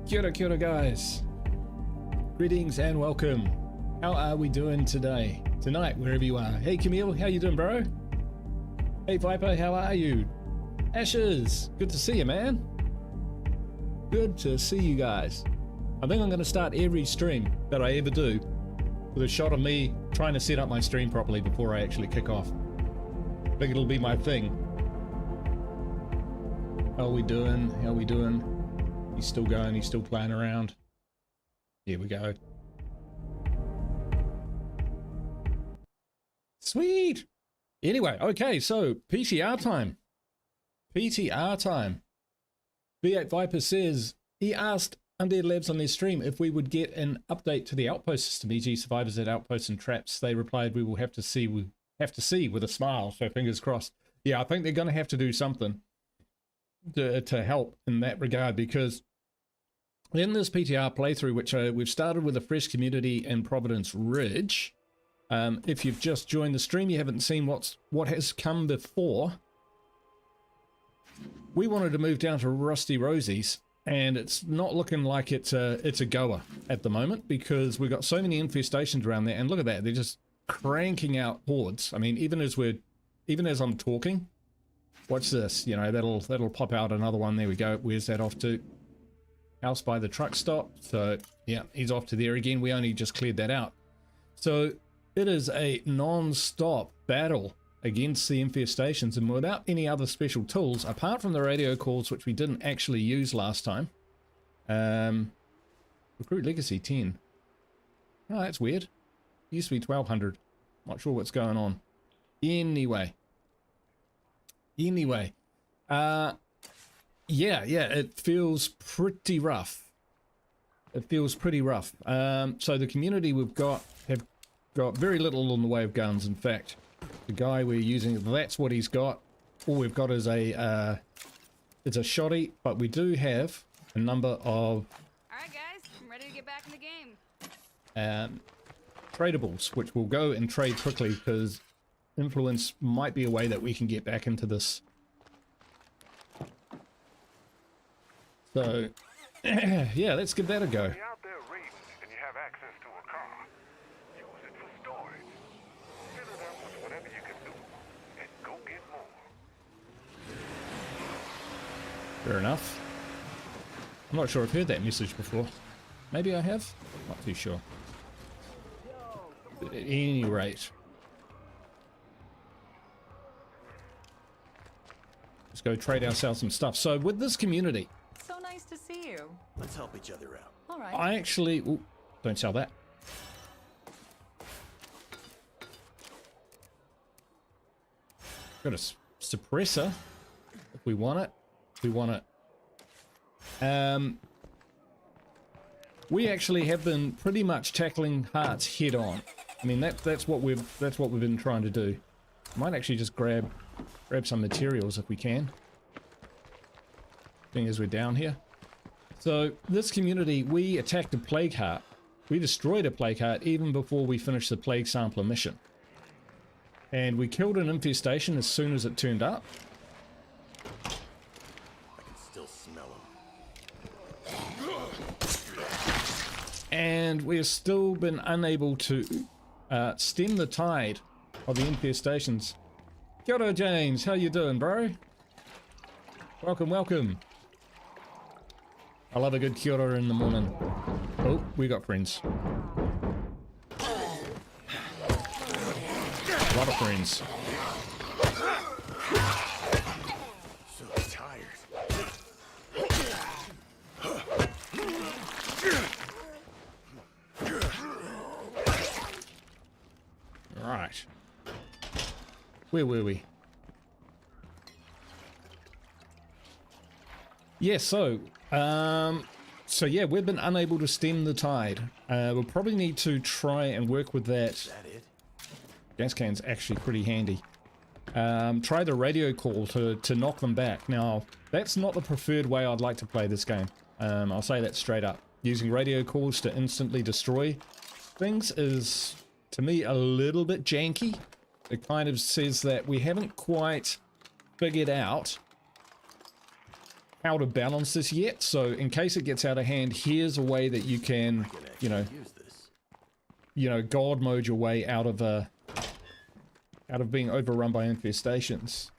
Kia ora guys. Greetings and welcome. How are we doing today? Tonight, wherever you are. Hey Camille, how you doing, bro? Hey Viper, how are you? Ashes, good to see you, man. Good to see you guys. I think I'm going to start every stream that I ever do with a shot of me trying to set up my stream properly before I actually kick off. I think it'll be my thing. How are we doing? How are we doing? He's still going, he's still playing around. Here we go. Sweet! Anyway, okay, so PTR time. PTR time. V8 Viper says, he asked Undead Labs on their stream if we would get an update to the outpost system, e.g. survivors at outposts and traps. They replied, we will have to see with a smile, so fingers crossed. Yeah, I think they're going to have to do something to help in that regard, because in this PTR playthrough, which we've started with a fresh community in Providence Ridge, if you've just joined the stream, you haven't seen what has come before. We wanted to move down to Rusty Rosie's, and it's not looking like it's a goer at the moment, because we've got so many infestations around there. And look at that, they're just cranking out hordes. I mean, even as I'm talking, watch this, you know, that'll pop out another one. There we go. Where's that off to? House by the truck stop. So yeah, he's off to there again. We only just cleared that out. So it is a non-stop battle against the infestations, and without any other special tools apart from the radio calls, which we didn't actually use last time. Recruit legacy 10. Oh, that's weird. It used to be 1200. Not sure what's going on. Anyway, yeah, it feels pretty rough. It feels pretty rough. So the community we've got have got very little in the way of guns. In fact, the guy we're using, that's what he's got. All we've got is it's a shotty, but we do have a number of all right guys, I'm ready to get back in the game. Tradables, which we'll go and trade quickly, because influence might be a way that we can get back into this. So yeah, let's give that a go. You're out there raiding and you have access to a car. Use it for storage. Fill it up with whatever you can do and go get more. Fair enough. I'm not sure I've heard that message before. Maybe I have? Not too sure. At any rate, let's go trade ourselves some stuff. So with this community, So nice to see you. Let's help each other out. All right. I actually... Ooh, don't sell that. Got a suppressor. If we want it. We want it. We actually have been pretty much tackling hearts head on. I mean, that's what we've been trying to do. Might actually just grab some materials if we can. Thing as we're down here. So this community, we attacked a plague heart. We destroyed a plague heart even before we finished the plague sampler mission. And we killed an infestation as soon as it turned up. I can still smell them. And we've still been unable to stem the tide of the infestations. Kia ora, James, how you doing, bro? Welcome, welcome. I love a good kia ora in the morning. Oh, we got friends. A lot of friends. So tired. Right. Where were we? Yeah, so yeah, we've been unable to stem the tide. We'll probably need to try and work with that. Is that it? Gas can's actually pretty handy. Try the radio call to knock them back. Now, that's not the preferred way I'd like to play this game. I'll say that straight up. Using radio calls to instantly destroy things is, to me, a little bit janky. It kind of says that we haven't quite figured out how to balance this yet. So in case it gets out of hand, here's a way that you can, you know, Use this. God mode your way out of being overrun by infestations.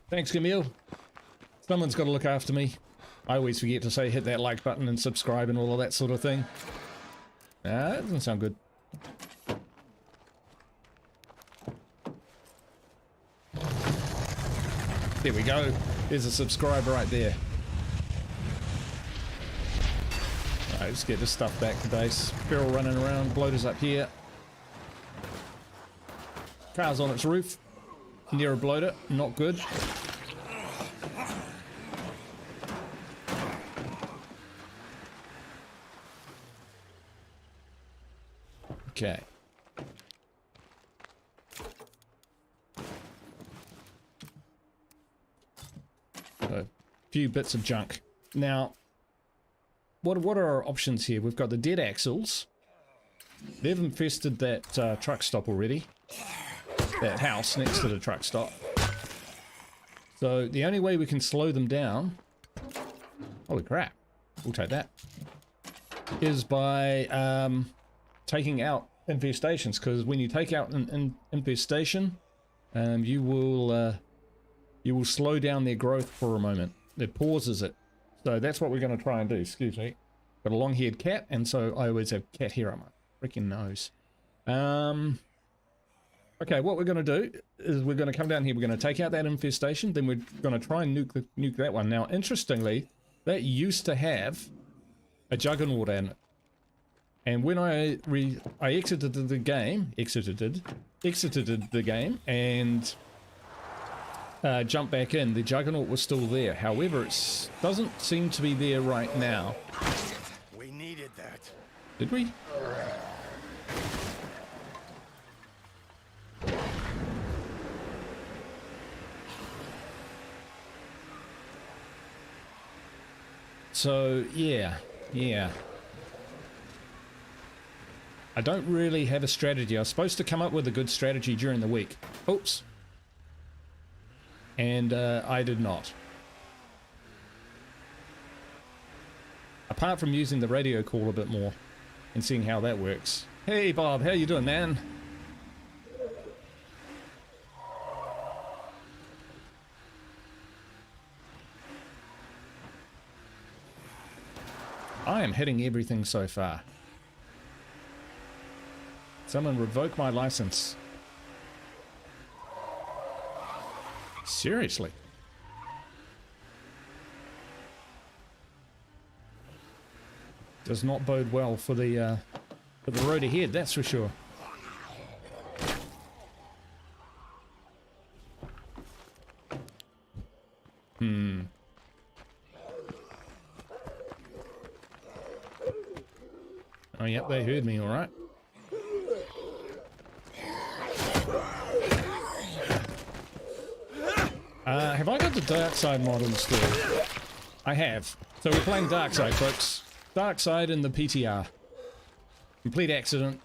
Thanks, Camille. Someone's got to look after me. I always forget to say hit that like button and subscribe and all of that sort of thing. That doesn't sound good. There we go. There's a subscriber right there. Alright, let's get this stuff back to base. Feral running around. Bloaters up here. Car's on its roof. Near a bloater. Not good. Okay. A few bits of junk. Now, what are our options here? We've got the dead axles. They've infested that truck stop already. That house next to the truck stop. So the only way we can slow them down, holy crap, we'll take that, is by taking out infestations, because when you take out an infestation, you will slow down their growth for a moment. It pauses it. So that's what we're going to try and do. Excuse me. Got a long-haired cat, and so I always have cat hair on my freaking nose. Okay, what we're going to do is we're going to come down here. We're going to take out that infestation. Then we're going to try and nuke that one. Now, interestingly, that used to have a juggernaut in it. And when I exited the game, and jumped back in, the juggernaut was still there. However, it doesn't seem to be there right now. We needed that. Did we? So, yeah. I don't really have a strategy. I was supposed to come up with a good strategy during the week. Oops. And I did not. Apart from using the radio call a bit more and seeing how that works. Hey Bob, how you doing, man? I am hitting everything so far. Someone revoke my license. Seriously? Does not bode well for the road ahead, that's for sure. Oh, yep, they heard me, all right. Have I got the dark side mod installed? I have. So we're playing dark side, folks. Dark side in the PTR. Complete accident.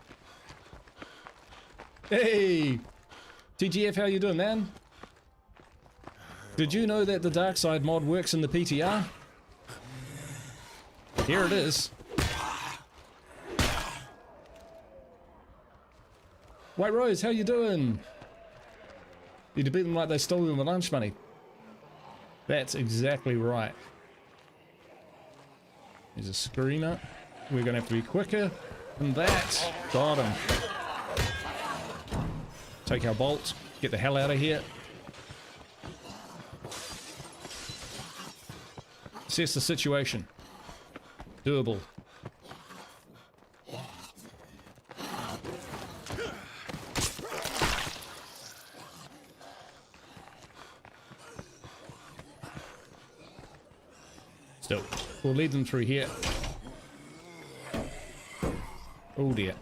Hey! TGF, how you doing, man? Did you know that the dark side mod works in the PTR? Here it is. White Rose, how you doing? You beat them like they stole them the lunch money. That's exactly right. There's a screamer. We're gonna have to be quicker than that. Got him. Take our bolt. Get the hell out of here. Assess the situation. Doable. Still, we'll lead them through here. Oh dear.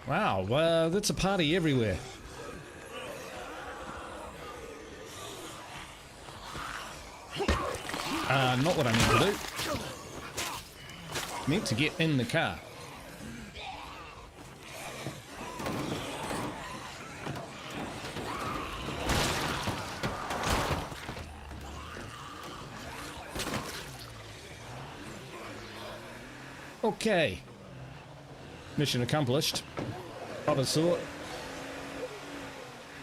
Wow, that's a party everywhere. Not what I meant to do. meant to get in the car. Okay. Mission accomplished. Of a sort.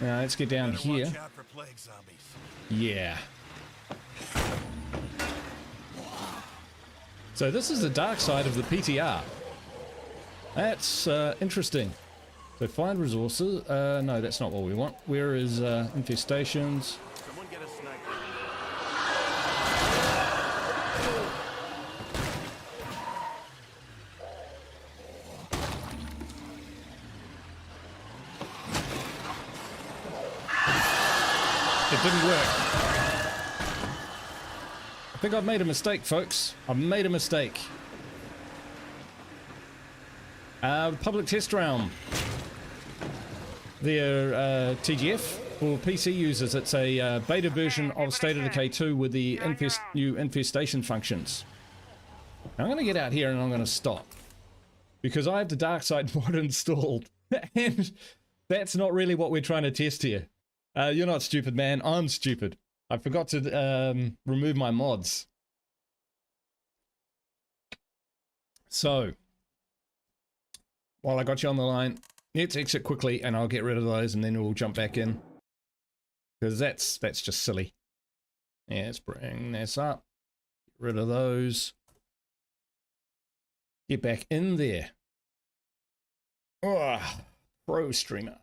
Now let's get down here. Watch out for plague zombies. Yeah. So this is the dark side of the PTR. That's interesting. So find resources. No, that's not what we want. Where is infestations? Someone get a sniper. It didn't work. I think I've made a mistake, folks. I've made a mistake. Public test round. The TGF for PC users. It's a beta version of State of Decay 2 with the new infestation functions. Now I'm going to get out here and I'm going to stop because I have the dark side mod installed, and that's not really what we're trying to test here. You're not stupid, man. I'm stupid. I forgot to remove my mods. So, while I got you on the line, let's exit quickly and I'll get rid of those and then we'll jump back in. Because that's just silly. Yeah, let's bring this up. Get rid of those. Get back in there. Oh, pro streamer.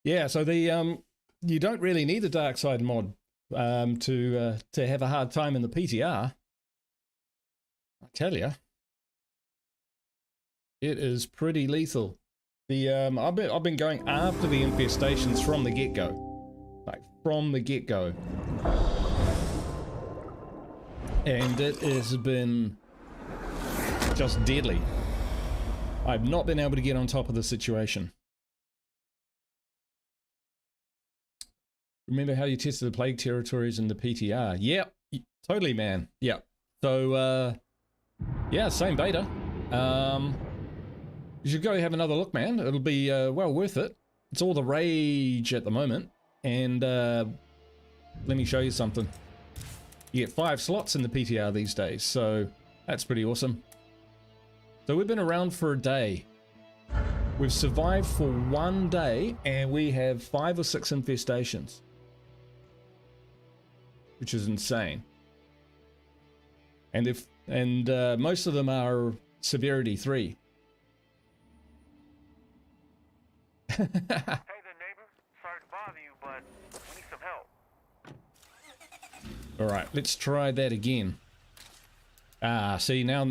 Yeah, so the you don't really need the dark side mod to have a hard time in the PTR. I tell you, it is pretty lethal. The I've been going after the infestations from the get-go, like from the get-go, and it has been just deadly. I've not been able to get on top of the situation. Remember how you tested the plague territories in the PTR? Yep, totally, man. Yep. So, yeah, same beta. You should go have another look, man. It'll be well worth it. It's all the rage at the moment. And let me show you something. You get 5 slots in the PTR these days, so that's pretty awesome. So we've been around for a day. We've survived for 1 day, and we have 5 or 6 infestations, which is insane. And most of them are severity 3. Hey there, neighbor. Sorry to bother you, but we need some help. All right, let's try that again. Ah, see, now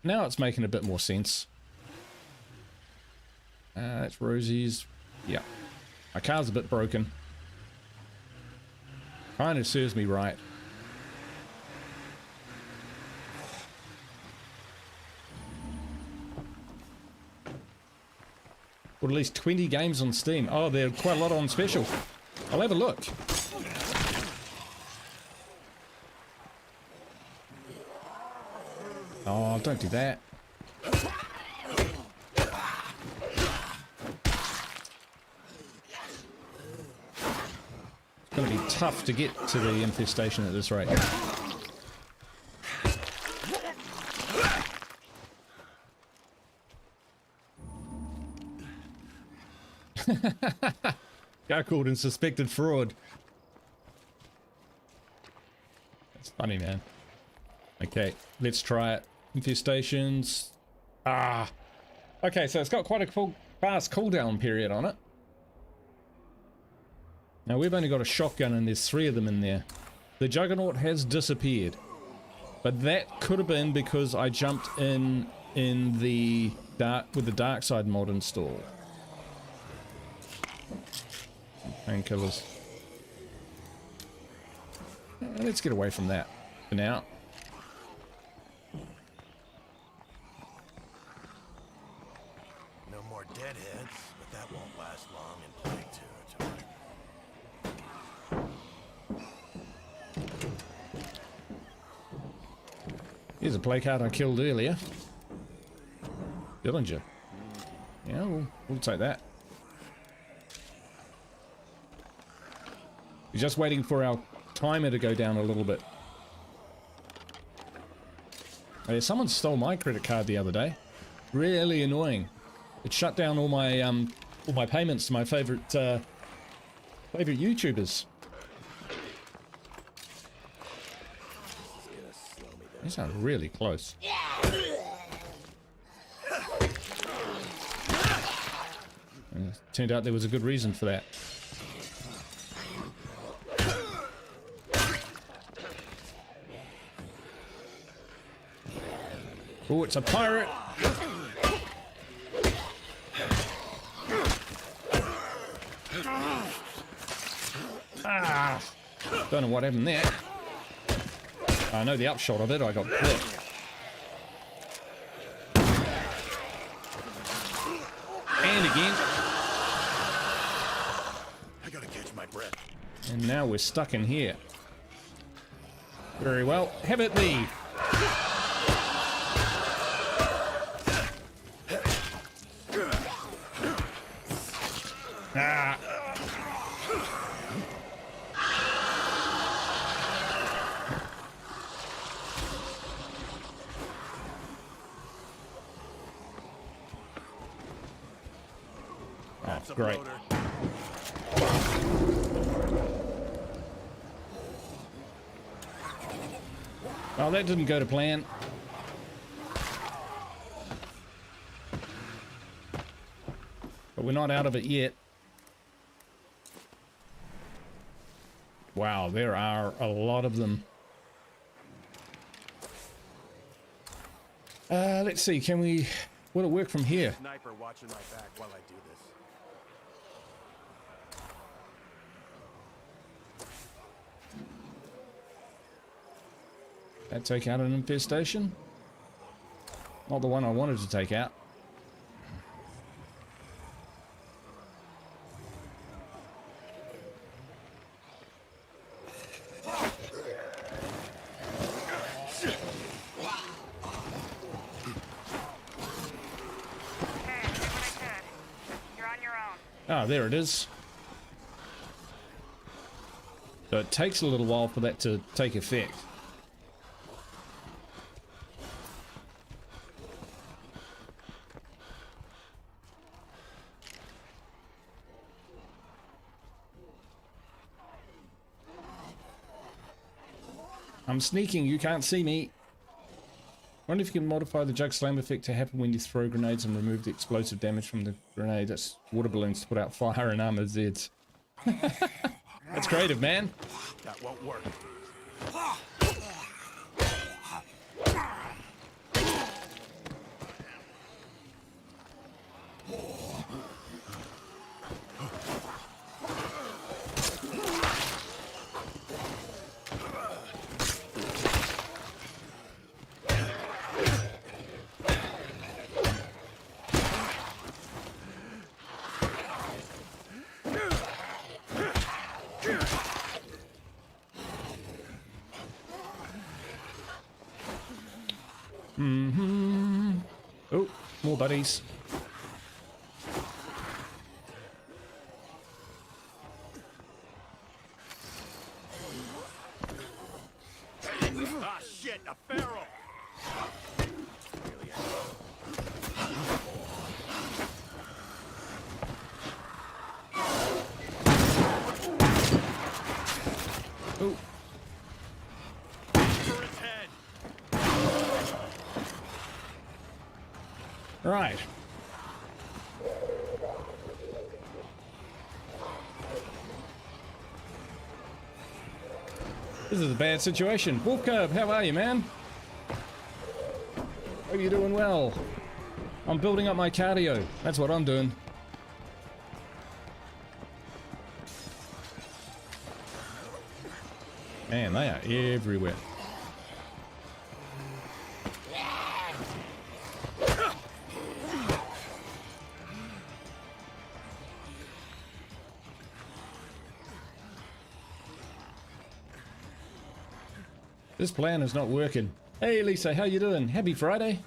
it's making a bit more sense. That's Rosie's. Yeah, my car's a bit broken. Kind of serves me right. Or at least 20 games on Steam. Oh, there are quite a lot on special. I'll have a look. Oh, don't do that. It's going to be tough to get to the infestation at this rate. Got called and suspected fraud. That's funny, man. Okay, let's try it. Infestations. Ah. Okay, so it's got quite a fast cooldown period on it. Now we've only got a shotgun and there's 3 of them in there. The Juggernaut has disappeared. But that could have been because I jumped in the with the dark side mod installed. Painkillers. Let's get away from that for now. No more deadheads, but that won't last long in plague territory. Here's a play card I killed earlier. Dillinger. Yeah, we'll take that. We're just waiting for our timer to go down a little bit. Oh, yeah, someone stole my credit card the other day. Really annoying. It shut down all my payments to my favorite YouTubers. These are really close. Turned out there was a good reason for that. Oh, it's a pirate! Ah! Don't know what happened there. I know the upshot of it, I got clipped. And again. I gotta catch my breath. And now we're stuck in here. Very well. Have it be. Ah. Oh, great. Well, that didn't go to plan. But we're not out of it yet. Wow, there are a lot of them. Let's see, will it work from here? Sniper watching my back while I do this. That take out an infestation? Not the one I wanted to take out. Ah, there it is. So it takes a little while for that to take effect. I'm sneaking, you can't see me. Wonder if you can modify the jug slam effect to happen when you throw grenades and remove the explosive damage from the grenade. That's water balloons to put out fire and armor Zeds. That's creative, man. That won't work. Oh, more buddies. Ah, shit, a feral! Oh. For his head! Right. This is a bad situation. Wolf Cub, how are you, man? Hope you're doing well. I'm building up my cardio. That's what I'm doing. Man, they are everywhere. This plan is not working. Hey Lisa, how you doing? Happy Friday.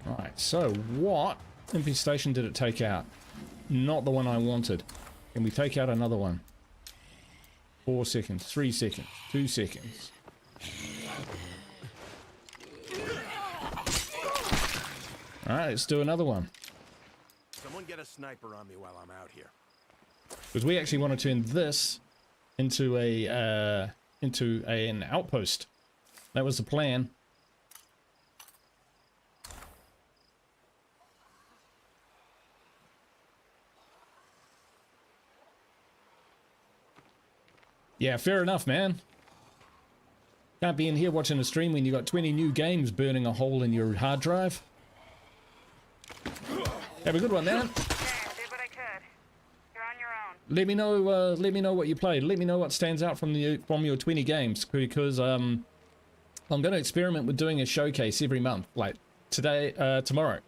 Alright, so what infestation did it take out? Not the one I wanted. Can we take out another one? 4 seconds, 3 seconds, 2 seconds. Alright, let's do another one. Someone get a sniper on me while I'm out here. Because we actually want to turn this into an outpost. That was the plan. Yeah, fair enough, man. Can't be in here watching a stream when you got 20 new games burning a hole in your hard drive. Have a good one, man. Yeah, I did what I could. You're on your own. Let me know what you played. Let me know what stands out from your 20 games, because I'm going to experiment with doing a showcase every month, like tomorrow,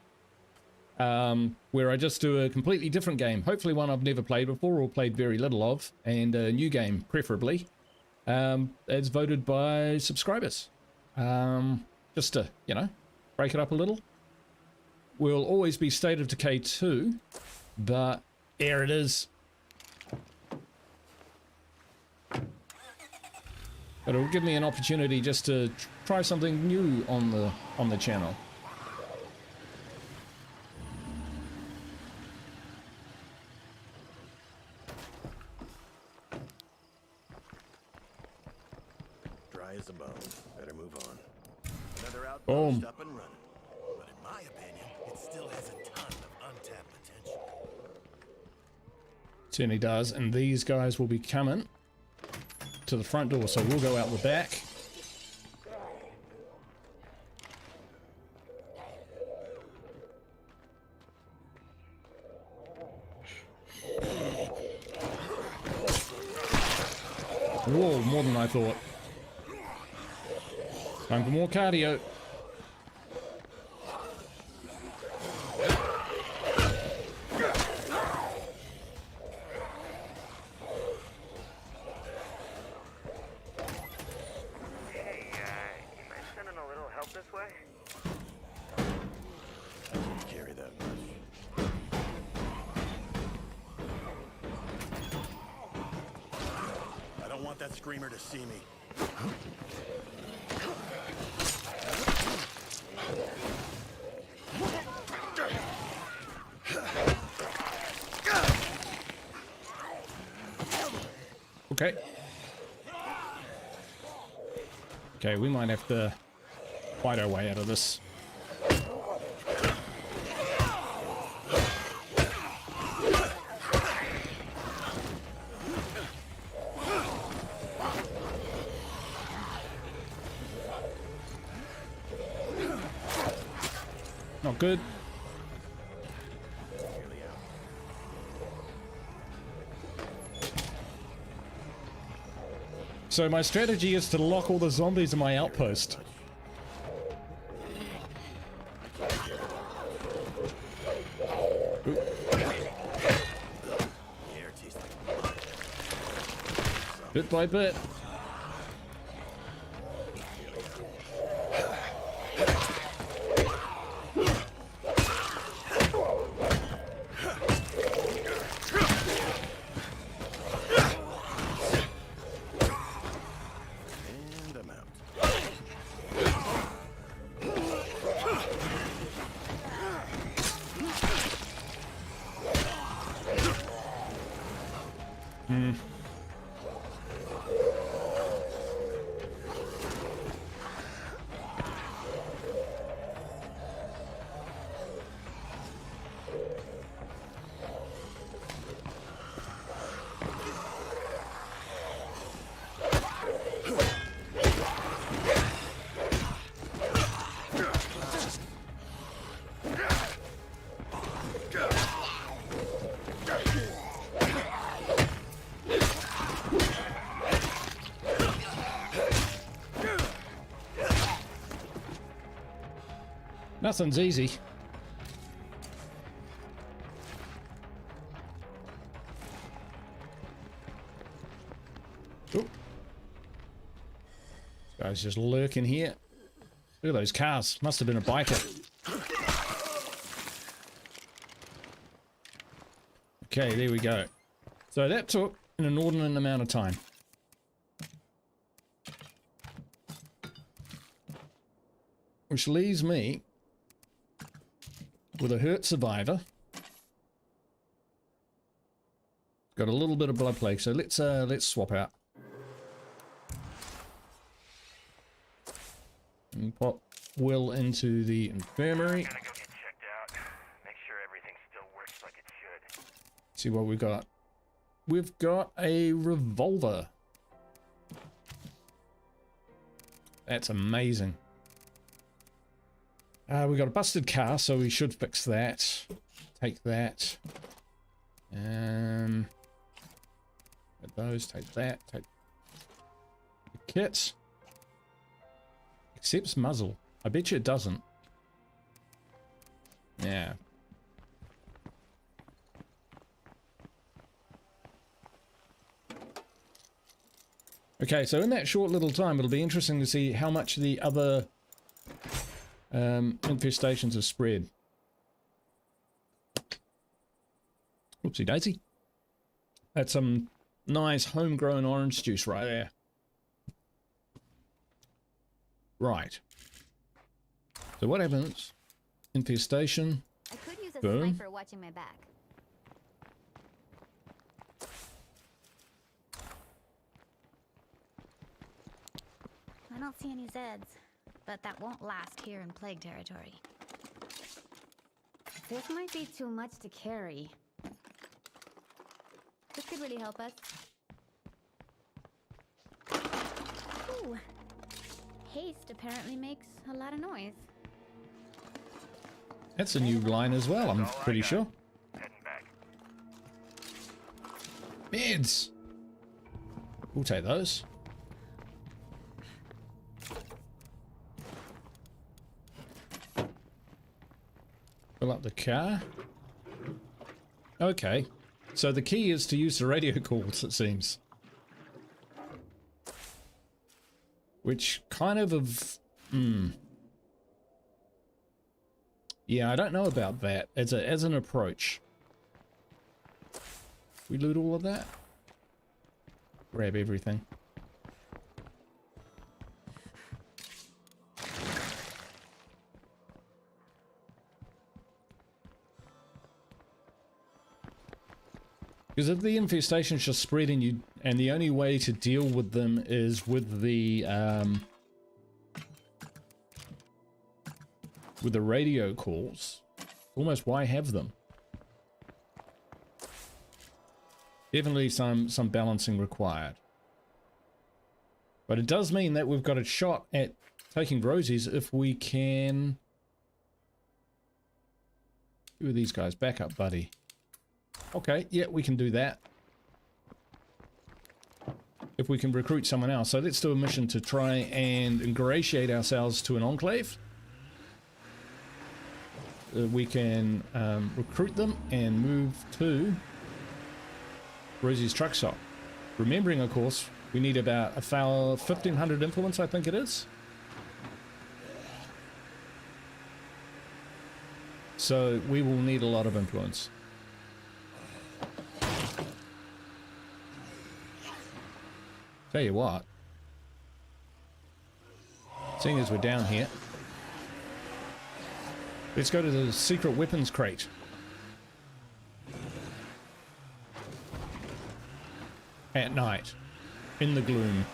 where I just do a completely different game, hopefully one I've never played before or played very little of, and a new game preferably, as voted by subscribers, just to, you know, break it up a little. Will always be State of Decay 2, but there it is. But it'll give me an opportunity just to try something new on the channel. Dry as a bone. Better move on. Another outpost Boom. up and running. But in my opinion, it still has a ton of untapped potential. Certainly does, and these guys will be coming to the front door, so we'll go out the back. Whoa, more than I thought. Time for more cardio. Hey, you mind sending a little help this way? I can't carry that much. I don't want that screamer to see me. Okay. Okay, we might have to fight our way out of this. Not good. So my strategy is to lock all the zombies in my outpost. Bit by bit. And I'm out. Nothing's easy. Oh. This guy's just lurking here. Look at those cars. Must have been a biker. Okay, there we go. So that took an inordinate amount of time. Which leaves me with a hurt survivor. Got a little bit of blood plague, so let's swap out. And pop Will into the infirmary. Gonna go get checked out. Make sure everything still works like it should. See what we got. We've got a revolver. That's amazing. We got a busted car, so we should fix that. Take that. Take those, take that, take the kit. Accepts muzzle. I bet you it doesn't. Yeah. Okay, so in that short little time, it'll be interesting to see how much the other infestations have spread. Oopsie daisy. That's some nice homegrown orange juice right there. Right. So what happens? Infestation. I could use a Boom. sniper watching my back. I don't see any Zeds, but that won't last here in Plague territory. This might be too much to carry. This could really help us. Ooh. Haste apparently makes a lot of noise. That's a new line as well, I'm pretty sure. Heading back. Meds! We'll take those. Fill up the car. Okay. So the key is to use the radio calls, it seems. Which kind of... Yeah, I don't know about that as an approach. We loot all of that? Grab everything. Because if the infestation's just spreading, and the only way to deal with them is with the radio calls, almost why have them? Definitely some balancing required. But it does mean that we've got a shot at taking Rosie's if we can... Who are these guys? Back up, buddy. Okay, yeah, we can do that. If we can recruit someone else. So let's do a mission to try and ingratiate ourselves to an enclave. We can recruit them and move to Rosie's truck stop. Remembering, of course, we need about 1,500 influence, I think it is. So we will need a lot of influence. Tell you what, seeing as we're down here, let's go to the secret weapons crate. At night, in the gloom,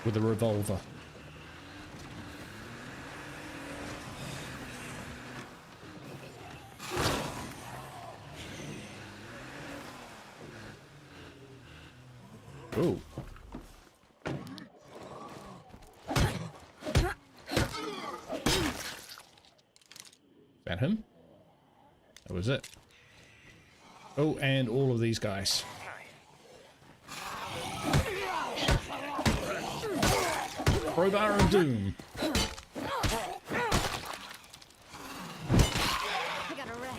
with a revolver. Ooh. Is that him? That was it. Oh, and all of these guys. Crowbar of Doom. I gotta rest.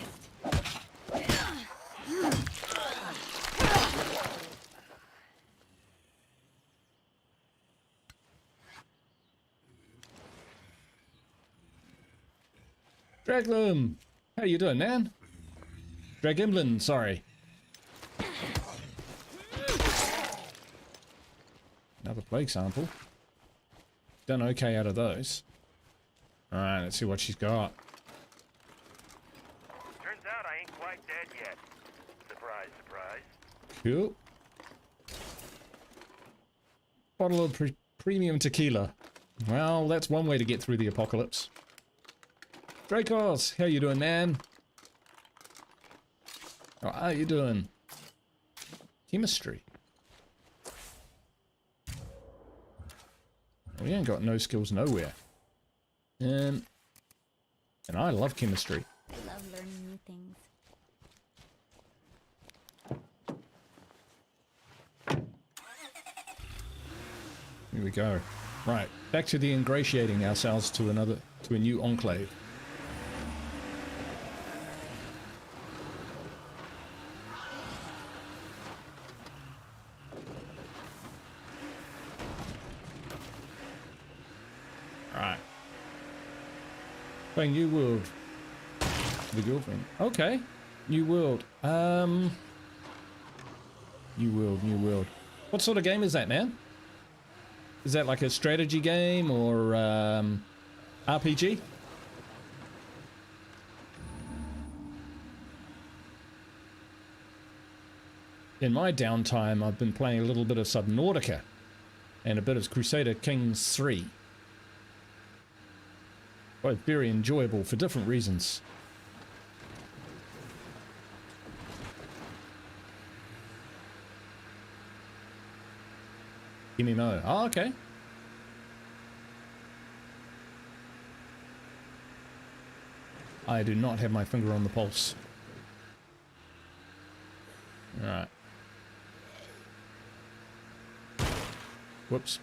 Draglum, how you doing, man? Dragimlin, sorry. Another plague sample. Done okay out of those. Alright, let's see what she's got. Turns out I ain't quite dead yet. Surprise, surprise. Cool. Bottle of premium tequila. Well, that's one way to get through the apocalypse. Dracos, how you doing, man? How are you doing? Chemistry. We ain't got no skills nowhere. And I love chemistry. I love learning new things. Here we go. Right, back to the ingratiating ourselves to a new enclave. Alright. Playing New World. The girlfriend. Okay. New World. New World. What sort of game is that, man? Is that like a strategy game or RPG? In my downtime, I've been playing a little bit of Subnautica and a bit of Crusader Kings 3. Both very enjoyable for different reasons. MMO. Oh, okay. I do not have my finger on the pulse. Alright. Whoops.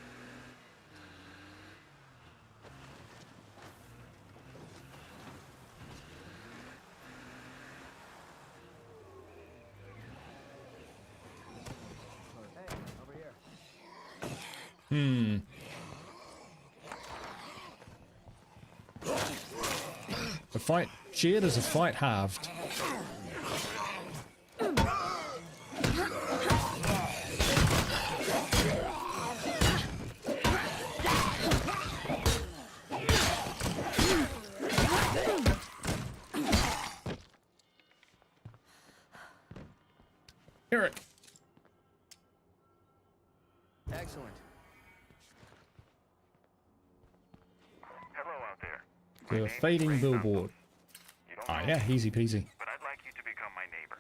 A fight shared is a fight halved. Eric. Excellent. Hello out there. The fading billboard. You don't Ah, know yeah, me, easy peasy. but I'd like you to become my neighbor.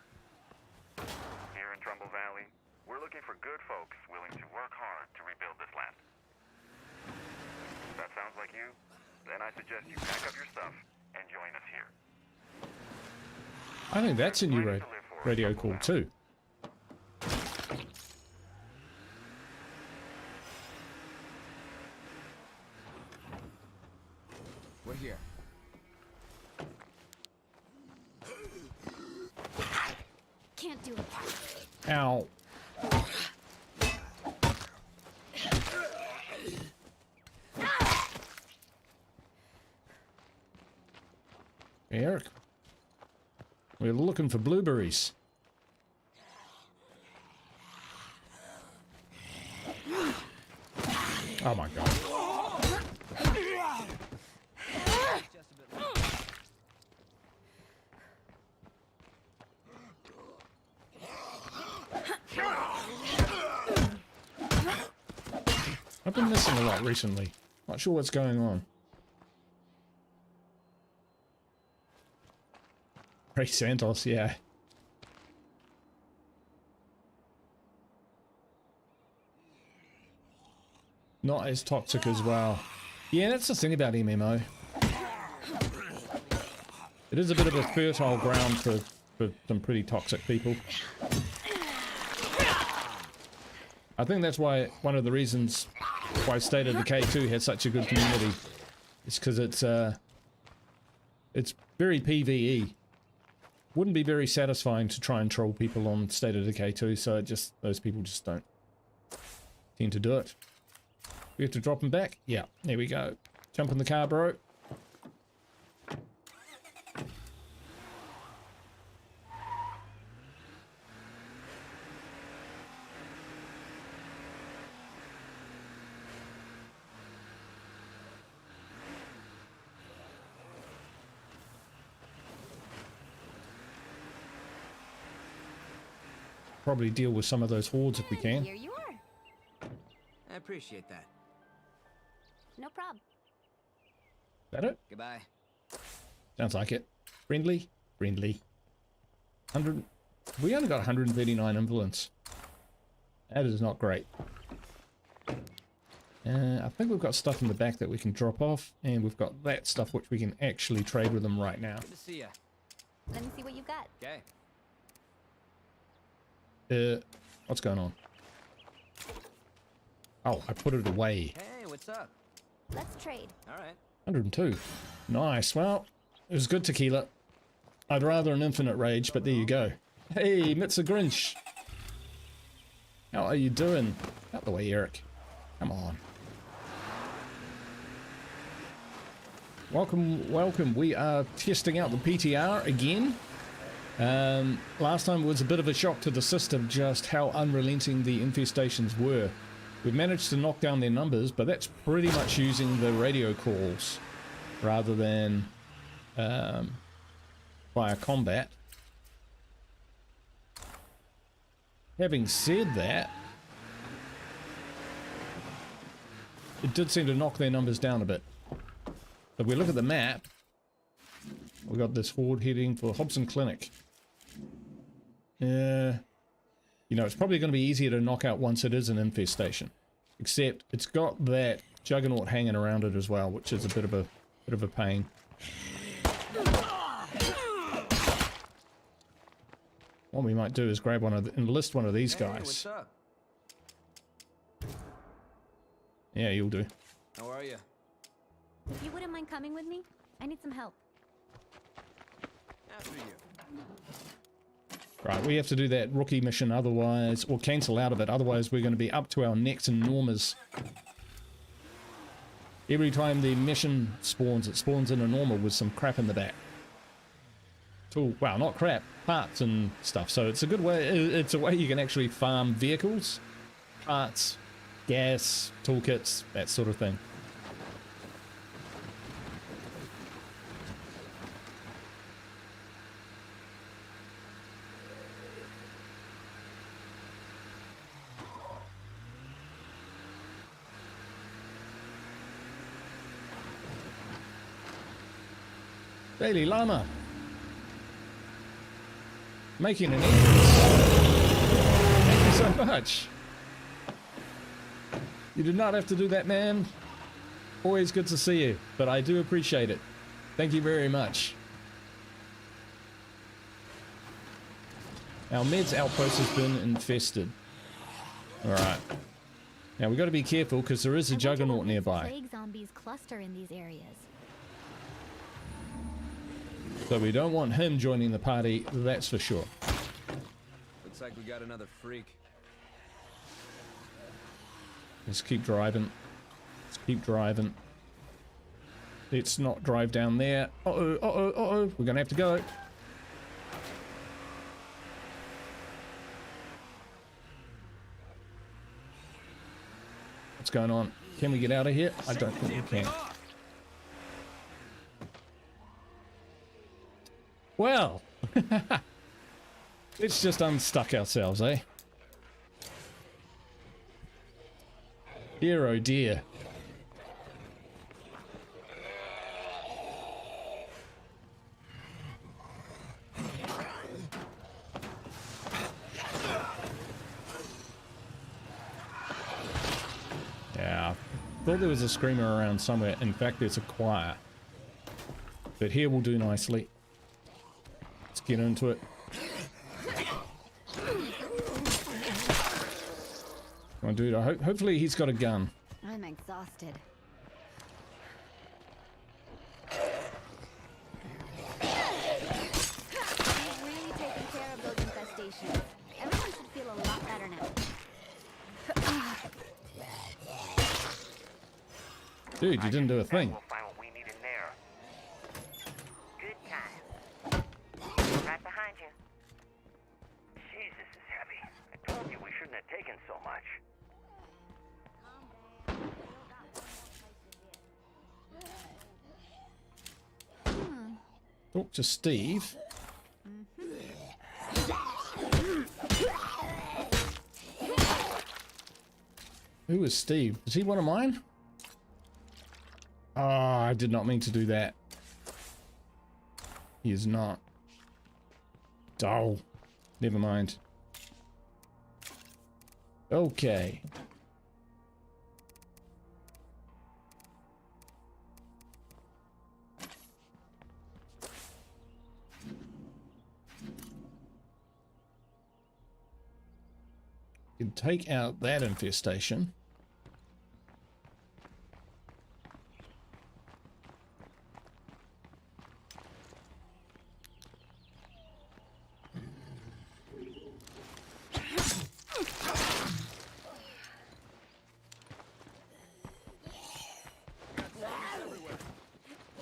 Here in Trumbull Valley, we're looking for good folks willing to work hard to rebuild this land. If that sounds like you, then I suggest you pack up your stuff and join us here. I think that's a new radio call too. We're here. Can't do it. Ow. Eric. We're looking for blueberries. Oh my god. I've been missing a lot recently. Not sure what's going on. Ray Santos, yeah. Not as toxic as well. Yeah, that's the thing about MMO. It is a bit of a fertile ground for some pretty toxic people. I think that's why one of the reasons why State of Decay 2 has such a good community is because it's very PvE. Wouldn't be very satisfying to try and troll people on State of Decay 2, so those people just don't tend to do it. We have to drop them back? Yeah, there we go. Jump in the car, bro. probably deal with some of those hordes if we can. Here you are. I appreciate that. No problem. Is that it? Goodbye. Sounds like it. Friendly? Friendly. 100. We only got 139 influence. That is not great. I think we've got stuff in the back that we can drop off, and we've got that stuff which we can actually trade with them right now. Good to see ya. Let me see what you got. Okay. What's going on? Oh, I put it away. Hey, what's up? Let's trade. All right. 102. Nice. Well, it was good tequila. I'd rather an infinite rage, but there you go. Hey, Mitsa Grinch. How are you doing? Out the way, Eric. Come on. Welcome, welcome. We are testing out the PTR again. Last time was a bit of a shock to the system just how unrelenting the infestations were. We've managed to knock down their numbers, but that's pretty much using the radio calls rather than via combat. Having said that, it did seem to knock their numbers down a bit. If we look at the map, we've got this horde heading for Hobson Clinic. You know, it's probably going to be easier to knock out once it is an infestation. Except it's got that juggernaut hanging around it as well, which is a bit of a pain. What we might do is grab one of enlist one of these guys. What's up? Yeah, you'll do. How are you? If you wouldn't mind coming with me, I need some help. After you. Right, we have to do that rookie mission otherwise, or cancel out of it, otherwise we're going to be up to our necks in Normas. Every time the mission spawns, it spawns in a normal with some crap in the back. Tool, well, not crap, parts and stuff. So it's a good way, it's a way you can actually farm vehicles, parts, gas, toolkits, that sort of thing. Daily Llama making an entrance. Thank you so much. You did not have to do that, man. Always good to see you, but I do appreciate it. Thank you very much. Our meds outpost has been infested. Alright. Now we've got to be careful because there is a juggernaut nearby. Plague zombies cluster in these areas. So we don't want him joining the party, that's for sure. Looks like we got another freak. Let's keep driving. Let's keep driving. Let's not drive down there. Uh-oh, uh-oh, uh-oh. We're gonna have to go. What's going on? Can we get out of here? I don't think we can. Well, let's just unstuck ourselves, eh? Dear, oh dear. Yeah, I thought there was a screamer around somewhere. In fact, there's a choir. But here we'll do nicely. Let's get into it. Come on, dude. Hopefully he's got a gun. I'm exhausted. You've really taken care of those infestations. Everyone should feel a lot better now. Dude, you didn't do a thing. We'll find what we need in there. Good time. Right behind you. Jesus, this is heavy. I told you we shouldn't have taken so much. Talk to Steve. Who is Steve? Is he one of mine? Ah, I did not mean to do that. He is not. Oh, never mind. Okay. You can take out that infestation.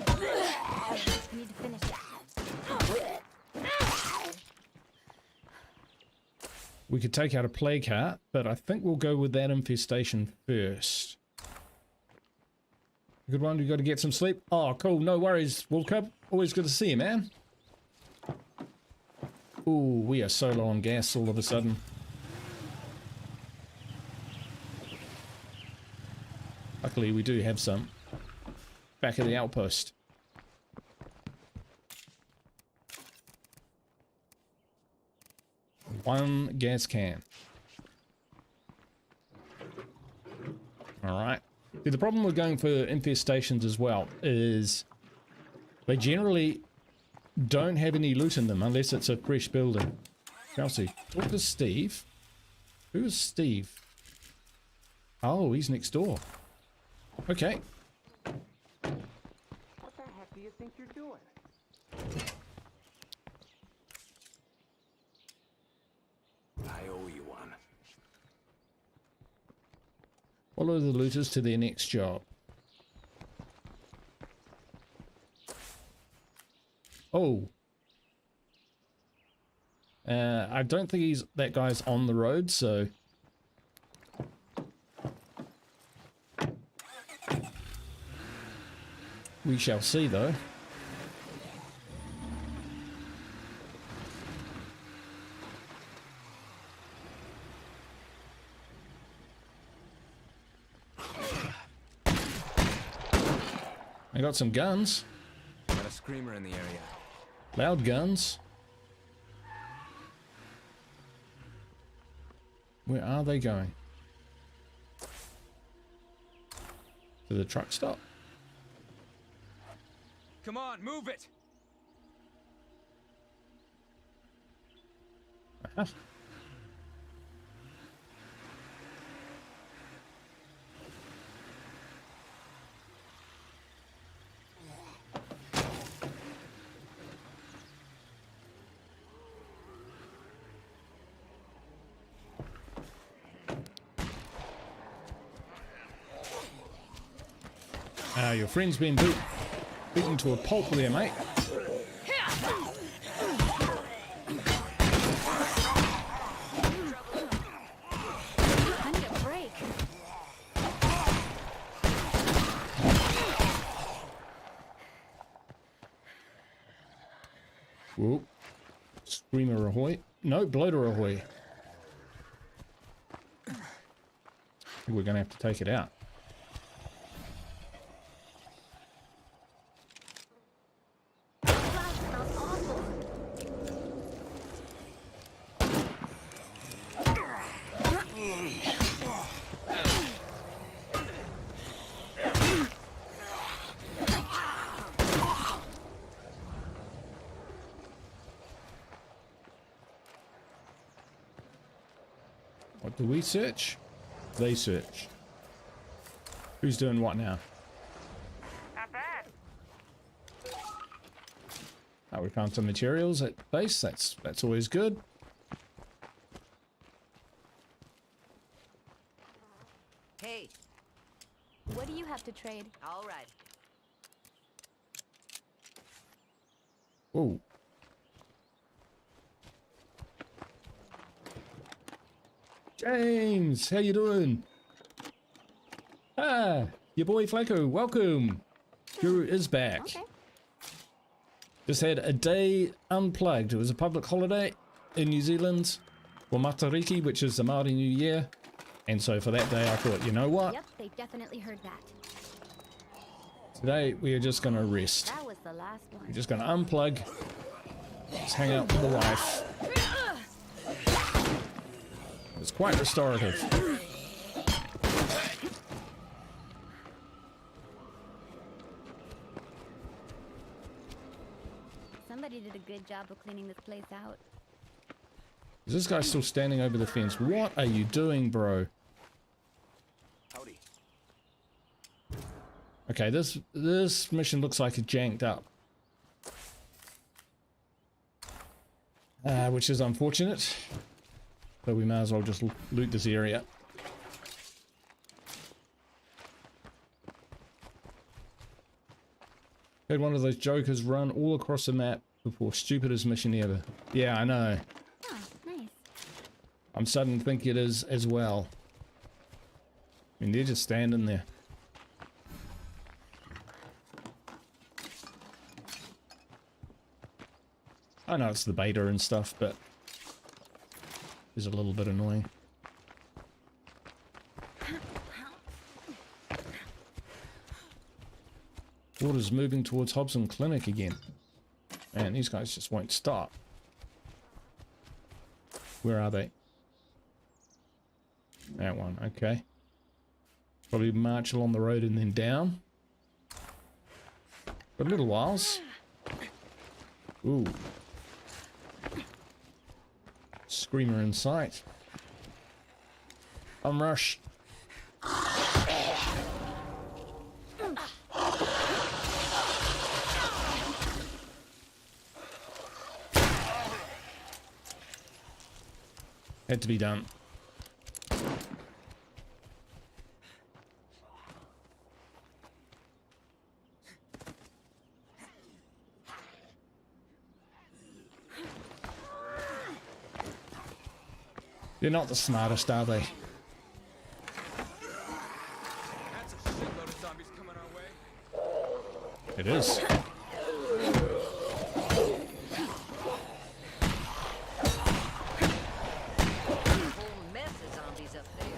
I need to finish it. We could take out a plague heart, but I think we'll go with that infestation first. Good one, you got to get some sleep. Oh, cool, no worries, Wolcup. Always good to see you, man. Ooh, we are so low on gas all of a sudden. Luckily, we do have some. Back at the outpost. One gas can. Alright. See, the problem with going for infestations as well is they generally don't have any loot in them unless it's a fresh building. Chelsea, talk to Steve. Who's Steve? Oh, he's next door. Okay. What the heck do you think you're doing? I owe you one. Follow the looters to their next job. Oh. I don't think that guy's on the road, so... we shall see, though. I got some guns. Got a screamer in the area. Loud guns. Where are they going? To the truck stop? Come on, move it! Uh-huh. Your friend's been beaten to a pulp there, mate. I need a break. Whoa. Screamer ahoy. No, bloater ahoy. I think we're going to have to take it out. What do we search? They search. Who's doing what now? Not bad. Oh, we found some materials at base. That's always good. Hey, What do you have to trade? all right. Oh. James, how you doing? Ah, your boy Flaco, welcome. Guru is back. Okay. Just had a day unplugged. It was a public holiday in New Zealand, or Matariki, which is the Māori New Year. And so for that day, I thought, you know what? Yep, they definitely heard that. Today, we are just going to rest. That was the last one. We're just going to unplug. Just hang out with the wife. It's quite restorative. Somebody did a good job of cleaning this place out. Is this guy still standing over the fence? What are you doing, bro? Howdy. Okay, this mission looks like it's janked up. Which is unfortunate. But we may as well just loot this area. Had one of those jokers run all across the map before stupidest mission ever. Yeah, I know. Oh, nice. I'm starting to think it is as well. I mean, they're just standing there. I know it's the beta and stuff, but it's a little bit annoying. Orders moving towards Hobson Clinic again. Man, these guys just won't stop. Where are they? That one, okay. Probably march along the road and then down. For a little whiles. Ooh. Screamer in sight. Rush. Had to be done. They're not the smartest, are they? That's a shitload of zombies coming our way. It is. Whole mess of zombies up there.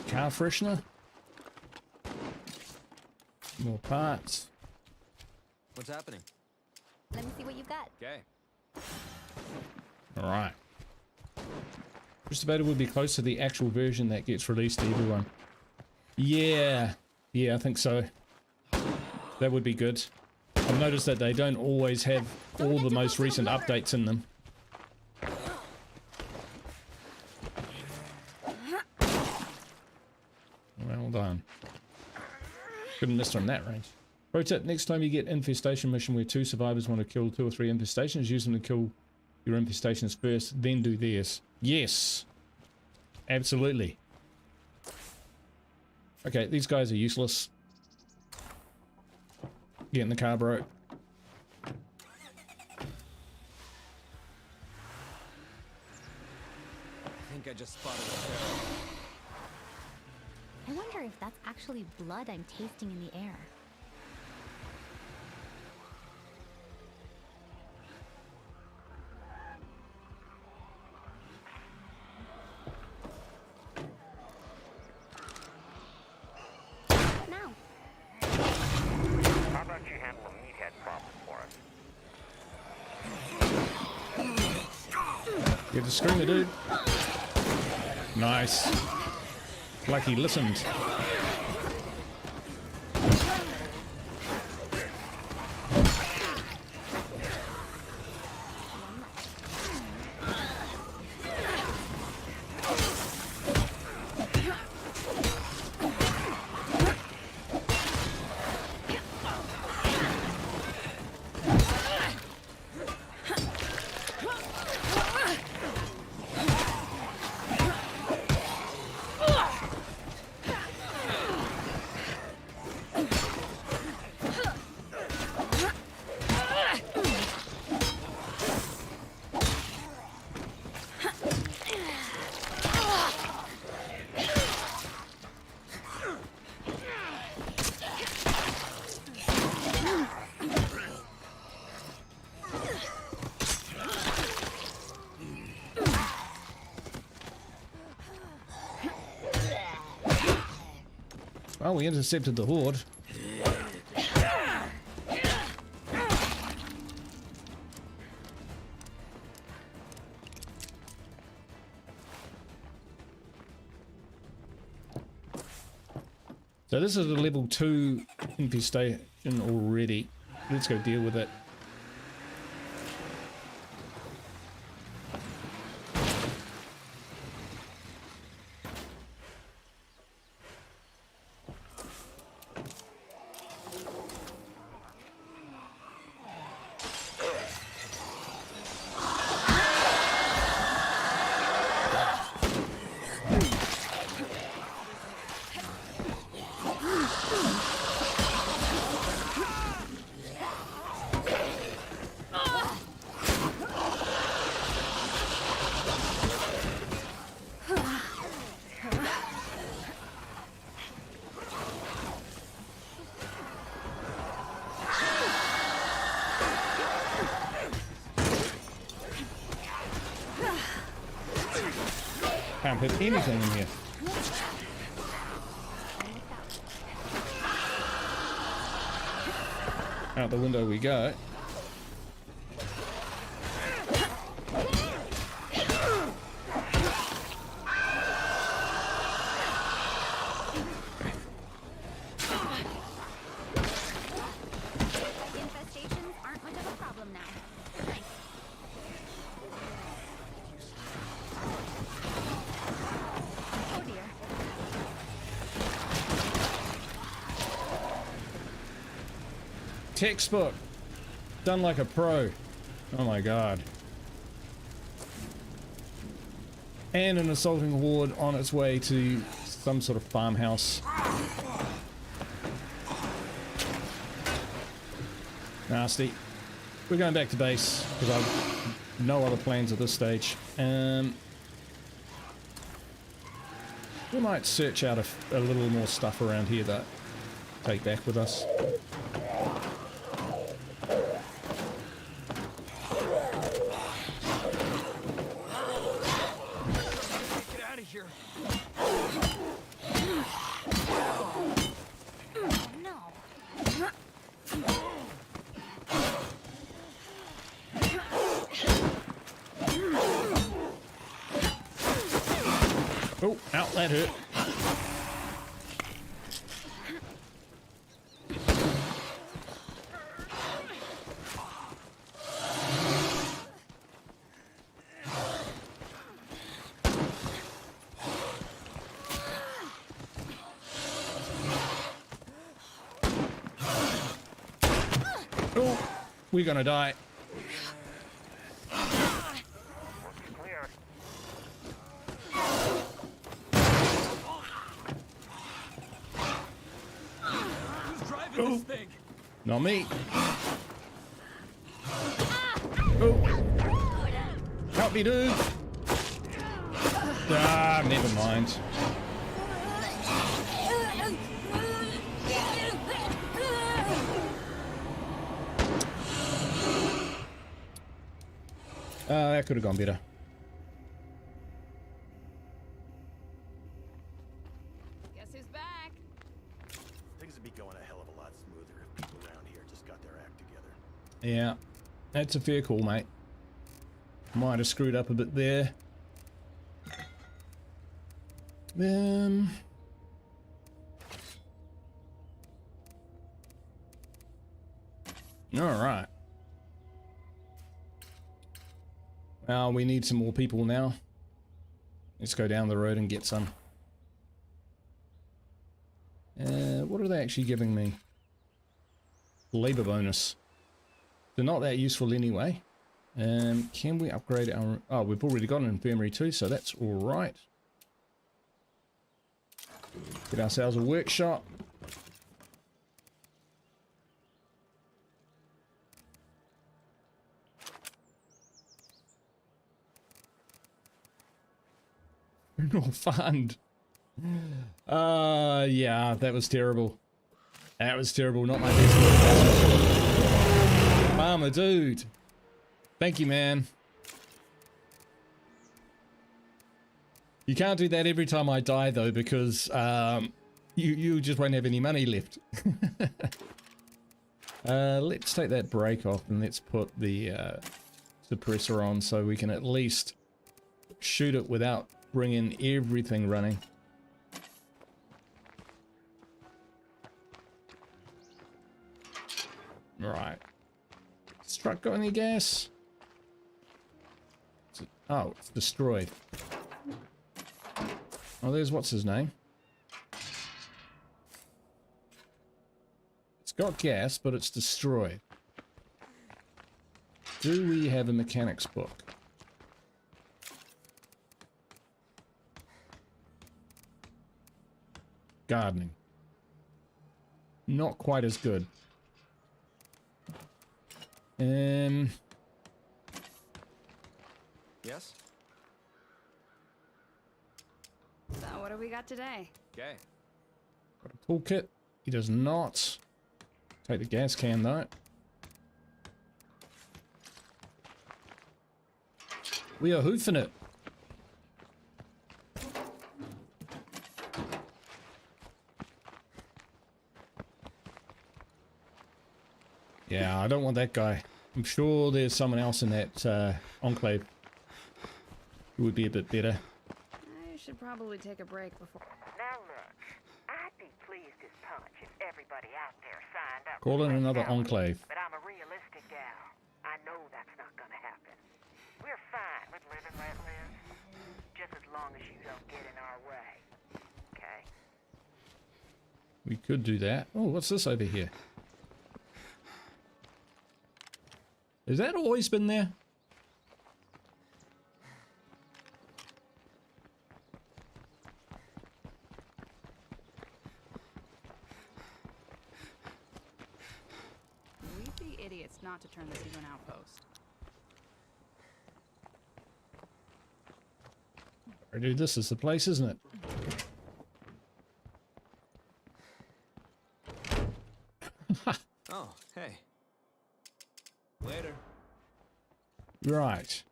Car freshener. More parts. What's happening? Let me see what you've got. Okay. Alright. Just about it would be close to the actual version that gets released to everyone. Yeah. Yeah, I think so. That would be good. I've noticed that they don't always have all the most recent updates in them. Well done. Couldn't miss from that range. Pro tip, next time you get infestation mission where 2 survivors want to kill 2 or 3 infestations, use them to kill your infestations first, then do theirs. Yes. Absolutely. Okay, these guys are useless. Get in the car, bro. I think I just spotted a barrel. I wonder if that's actually blood I'm tasting in the air. Now. How about you handle a meathead problem for us? Get the screamer, dude. Nice. Like he listened. Oh, we intercepted the horde. So this is a level 2 infestation already. Let's go deal with it. Can't put anything in here. Out the window we go. Infestations aren't much of a problem now. Nice. Oh dear. Textbook. Done like a pro. Oh my god. And an assaulting horde on its way to some sort of farmhouse. Nasty. We're going back to base because I've no other plans at this stage. We might search out a little more stuff around here that take back with us. Get out of here. Oh no. Oh, ow, that hurt. Oh, we're gonna die. Clear. Who's driving this thing? Not me. Oh. Help me, dude. Ah, never mind. That could have gone better. Guess who's back? Things would be going a hell of a lot smoother if people around here just got their act together. Yeah, that's a fair call, mate. Might have screwed up a bit there. All right. Well, we need some more people now. Let's go down the road and get some. What are they actually giving me? Labor bonus. They're not that useful anyway. Can we upgrade our... Oh, we've already got an infirmary too, so that's all right. Get ourselves a workshop. No fund. Yeah, that was terrible. That was terrible. Not my best work. Farmer dude. Thank you, man. You can't do that every time I die though, because you just won't have any money left. Let's take that brake off and let's put the suppressor on so we can at least shoot it without bringing everything running. Right. Does this truck got any gas? Oh, it's destroyed. Oh, there's what's his name. It's got gas, but it's destroyed. Do we have a mechanic's book? Gardening. Not quite as good. Yes? So what do we got today? Okay. Got a toolkit. He does not. Take the gas can though. We are hoofing it. Yeah, I don't want that guy. I'm sure there's someone else in that enclave who would be a bit better. I should probably take a break before. Now look, I'd be pleased as punch if everybody out there signed up. Call for in this another challenge, enclave. But I'm a realistic gal. I know that's not gonna happen. We're fine with live and let live. Just as long as you don't get in our way. Okay? We could do that. Oh, what's this over here? Has that always been there? We'd be idiots not to turn this into an outpost. Dude, this is the place, isn't it? Oh, hey. Later. Right.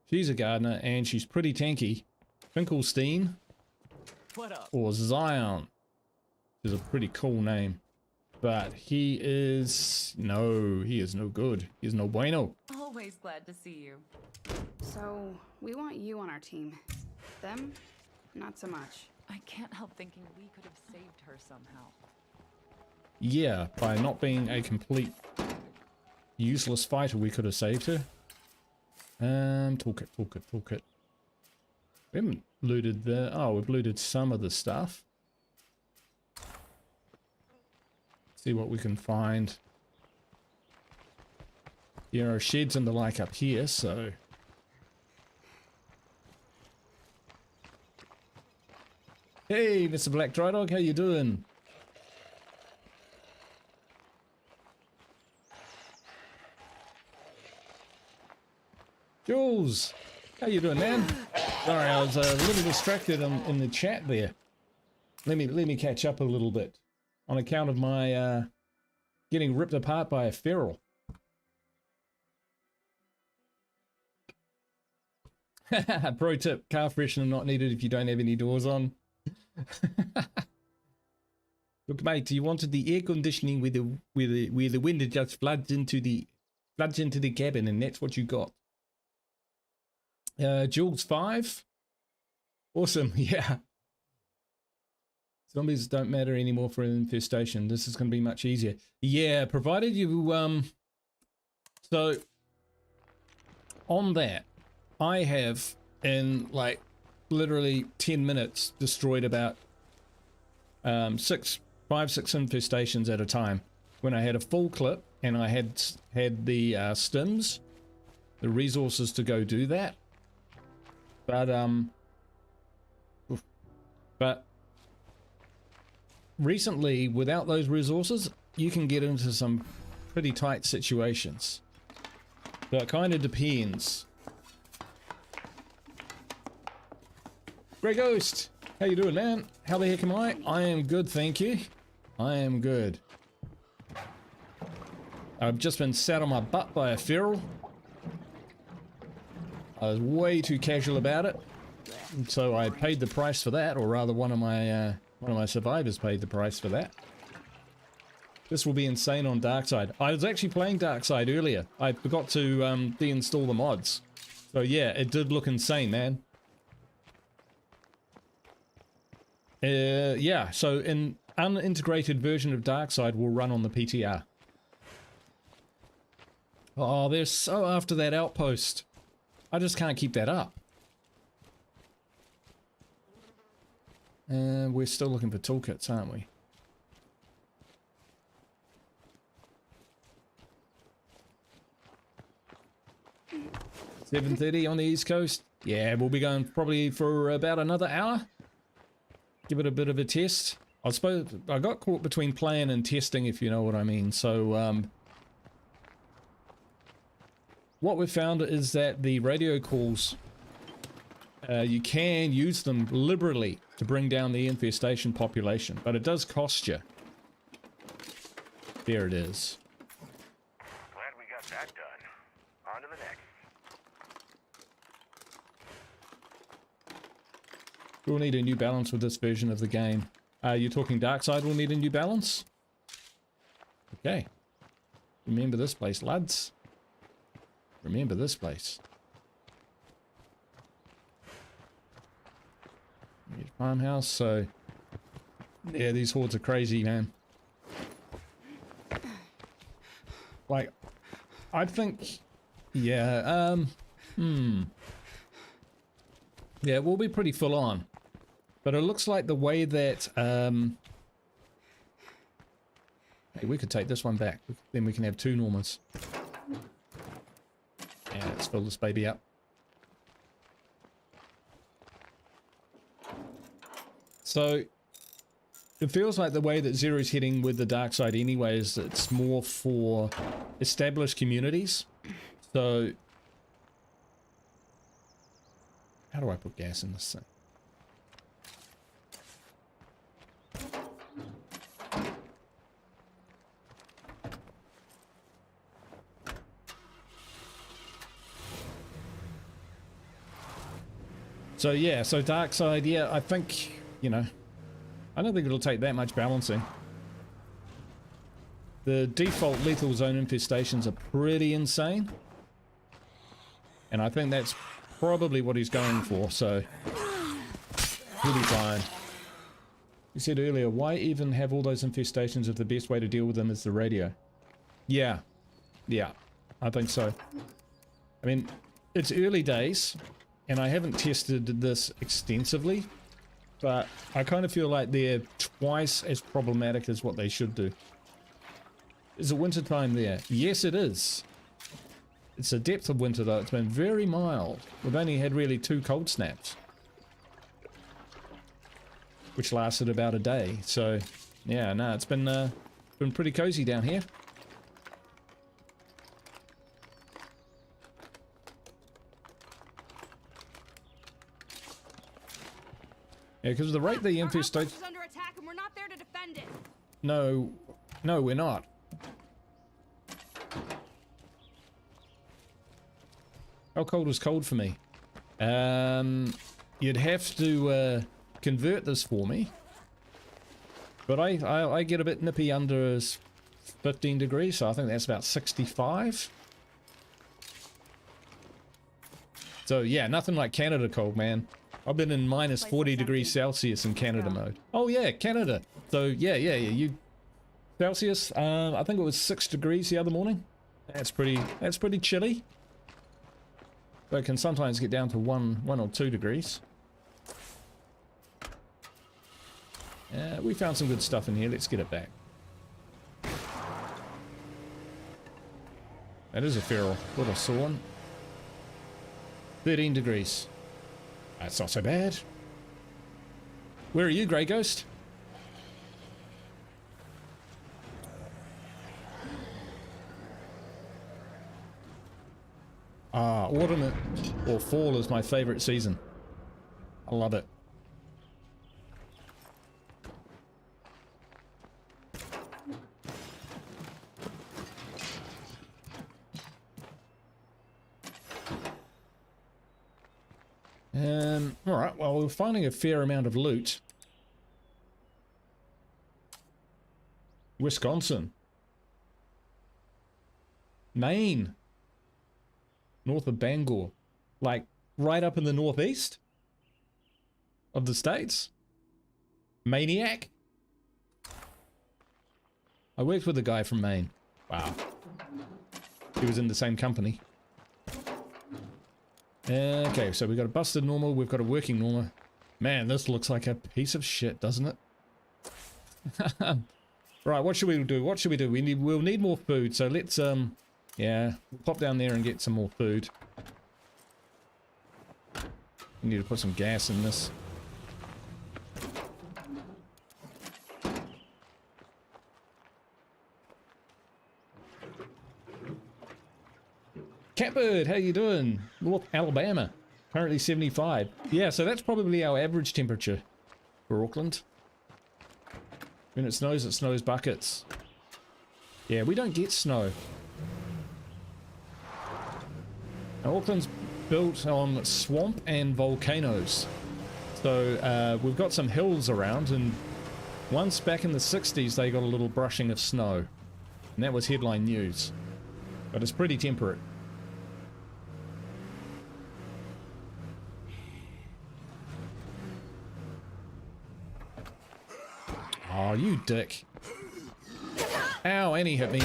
She's a gardener and she's pretty tanky. Finkelstein What up? or Zion is a pretty cool name. But he is no good. He's no bueno. Always glad to see you. So we want you on our team. Them, not so much. I can't help thinking we could have saved her somehow. Yeah, by not being a complete useless fighter, we could have saved her. Toolkit. We haven't looted the... Oh, we've looted some of the stuff. See what we can find. There are sheds and the like up here, so... Hey, Mr. Black Dry Dog, how you doing? Jules, how you doing, man? Sorry, I was a little distracted in the chat there. Let me catch up a little bit on account of my getting ripped apart by a feral. Pro tip: car freshener not needed if you don't have any doors on. Look, mate, you wanted the air conditioning where the wind just floods into the cabin, and that's what you got. Jules 5. Awesome, yeah. Zombies don't matter anymore for an infestation. This is going to be much easier. Yeah, provided you so on that, I have in like literally 10 minutes destroyed about 5-6 infestations at a time. When I had a full clip and I had the stims, the resources to go do that. But recently, without those resources, you can get into some pretty tight situations. So it kind of depends. Grey Ghost, how you doing, man? How the heck am I? I am good, thank you. I am good. I've just been sat on my butt by a feral. I was way too casual about it. Blech, So I boring. paid the price for that, or rather one of my survivors paid the price for that. This will be insane on Darkside. I was actually playing Darkside earlier. I forgot to deinstall the mods. So yeah, it did look insane, man. Yeah, so an unintegrated version of Darkside will run on the PTR. Oh, they're so after that outpost. I just can't keep that up. We're still looking for toolkits, aren't we? $7:30 on the East Coast. Yeah, we'll be going probably for about another hour. Give it a bit of a test. I suppose I got caught between playing and testing, if you know what I mean. So, what we've found is that the radio calls, you can use them liberally to bring down the infestation population, but it does cost you. There it is. Glad we got that done. On to the next. We'll need a new balance with this version of the game. You're talking Darkside will need a new balance? Okay. Remember this place, lads. Remember this place. Need a farmhouse, so... Yeah, these hordes are crazy, man. Like, I think... Yeah, yeah, we'll be pretty full on. But it looks like the way that, hey, we could take this one back. Then we can have two Normas. Yeah, let's fill this baby up. So, it feels like the way that Zero's heading with the dark side anyway is that it's more for established communities. So, how do I put gas in this thing? So yeah, so dark side, yeah, I think, you know, I don't think it'll take that much balancing. The default lethal zone infestations are pretty insane. And I think that's probably what he's going for, so he'll be fine. You said earlier, why even have all those infestations if the best way to deal with them is the radio? Yeah, I think so. I mean, it's early days, and I haven't tested this extensively, but I kind of feel like they're twice as problematic as what they should do. Is it winter time there? Yes, it is. It's the depth of winter though. It's been very mild. We've only had really 2 cold snaps, which lasted about a day. So yeah, no, it's been pretty cozy down here. Yeah, because the rate the infestation... Our outpost is under attack and we're not there to defend it. No, we're not. How cold was cold for me? You'd have to convert this for me. But I get a bit nippy under 15 degrees, so I think that's about 65. So yeah, nothing like Canada cold, man. I've been in minus 40 degrees Celsius in Canada mode. Oh yeah, Canada. So yeah. You Celsius. I think it was 6 degrees the other morning. That's pretty chilly. But it can sometimes get down to 1 or 2 degrees. We found some good stuff in here. Let's get it back. That is a feral. What a saw one. 13 degrees. That's not so bad. Where are you, Grey Ghost? Autumn or fall is my favorite season. I love it. Alright, well, we're finding a fair amount of loot. Wisconsin. Maine. North of Bangor. Like, right up in the northeast of the States. Maniac. I worked with a guy from Maine. Wow. He was in the same company. Okay, so we've got a busted normal, we've got a working normal. Man, this looks like a piece of shit, doesn't it? Right, what should we do? What should we do? We'll need more food, so let's, yeah, we'll pop down there and get some more food. We need to put some gas in this. Catbird, how you doing? North Alabama, currently 75. Yeah, so that's probably our average temperature for Auckland. When it snows buckets. Yeah, we don't get snow. Now, Auckland's built on swamp and volcanoes. So we've got some hills around, and once back in the 60s they got a little brushing of snow. And that was headline news. But it's pretty temperate. Oh, you dick. Ow, and he hit me.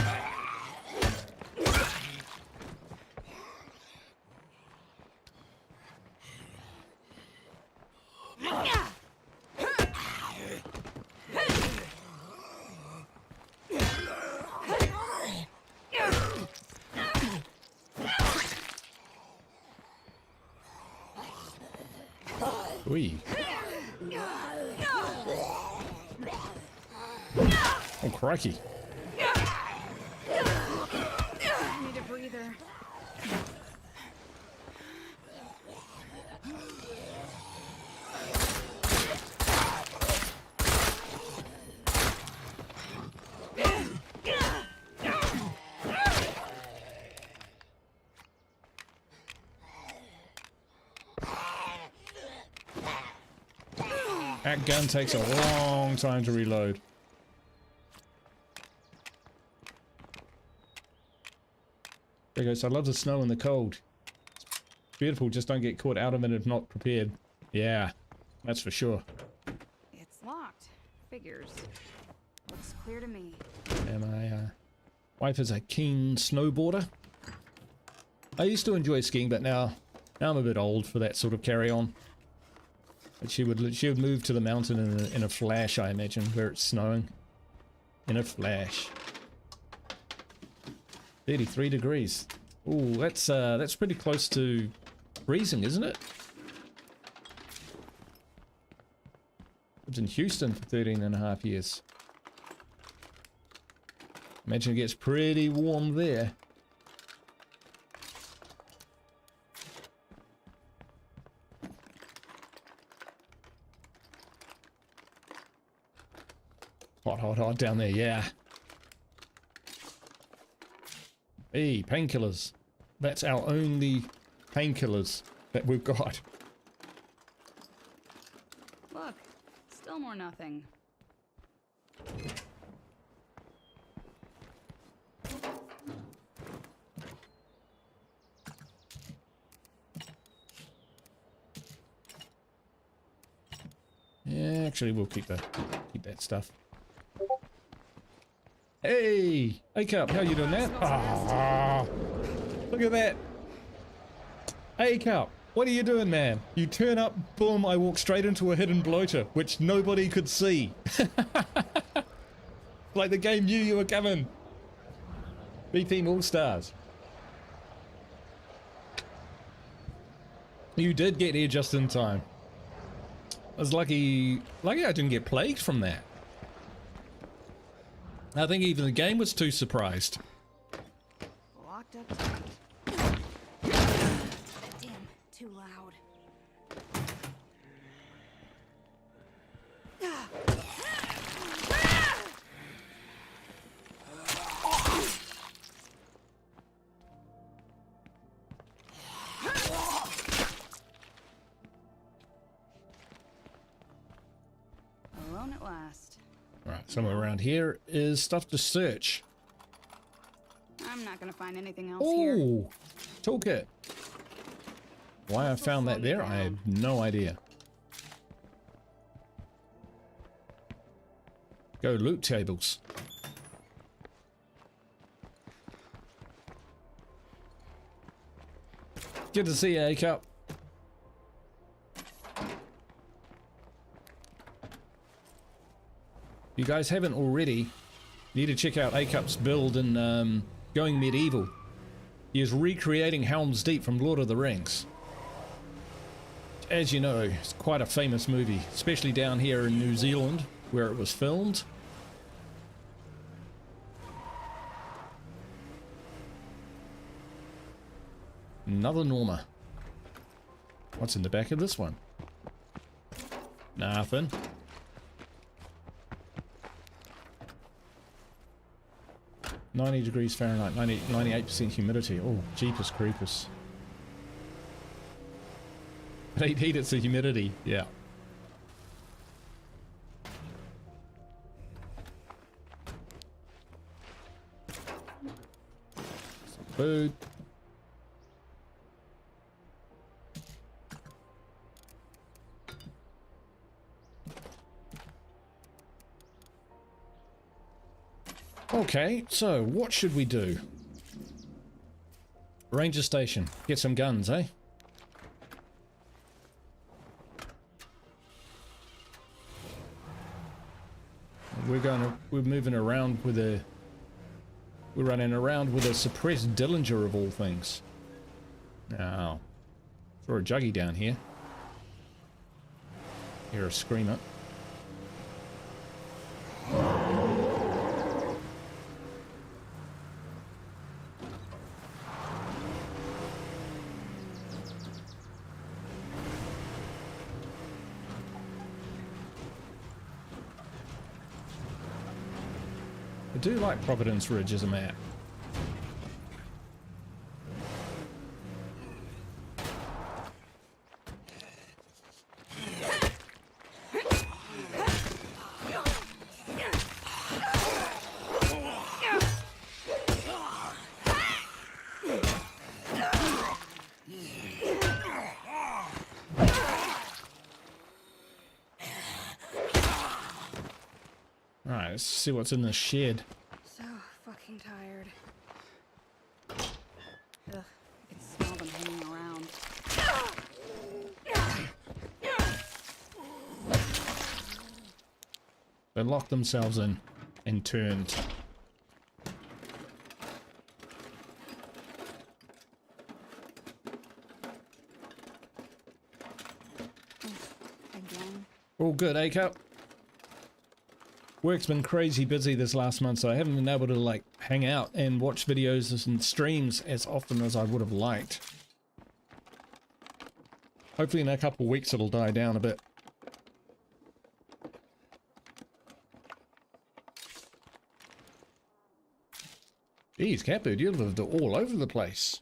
Wee. Oh, crikey. I need a breather. That gun takes a long time to reload. There goes. I love the snow and the cold. It's beautiful, just don't get caught out of it if not prepared. Yeah, that's for sure. It's locked. Figures. Looks clear to me. And my wife is a keen snowboarder. I used to enjoy skiing, but now I'm a bit old for that sort of carry-on. But she would move to the mountain in a flash, I imagine, where it's snowing. In a flash. 33 degrees. Ooh, that's pretty close to freezing, isn't it? Lived in Houston for 13.5 years. Imagine it gets pretty warm there. Hot, hot, hot down there, yeah. Hey, painkillers. That's our only painkillers that we've got. Look, still more nothing. Yeah, actually we'll keep that stuff. Hey! Wake up, how you doing, man? Ah, look at that! Hey, Cup, what are you doing, man? You turn up, boom, I walk straight into a hidden bloater, which nobody could see. Like the game knew you were coming. B-Team All-Stars. You did get here just in time. I was lucky I didn't get plagued from that. I think even the game was too surprised. Locked up tight. Damn, too loud. Somewhere around here is stuff to search. I'm not gonna find anything else here. Oh, toolkit. Why I found that there, I have no idea. Go loot tables. Good to see you, A-Cup. If you guys haven't already, you need to check out A-Cup's build in Going Medieval. He is recreating Helm's Deep from Lord of the Rings. As you know, it's quite a famous movie, especially down here in New Zealand, where it was filmed. Another Norma. What's in the back of this one? Nothing. (90°F, 98% humidity. Oh, jeepers creepers. It ain't heat, it's the humidity. Yeah. Some food. Okay, so what should we do? Ranger station. Get some guns, eh? We're moving around with a... We're running around with a suppressed Dillinger of all things. Now, throw a juggy down here. Hear a screamer. I do like Providence Ridge as a map. Alright, let's see what's in the shed. So fucking tired. Ugh, I can smell them hanging around. They locked themselves in and turned. Again. All good, A-Cup? Work's been crazy busy this last month, so I haven't been able to like hang out and watch videos and streams as often as I would have liked. Hopefully in a couple of weeks it'll die down a bit. Geez, Catbird, you lived all over the place.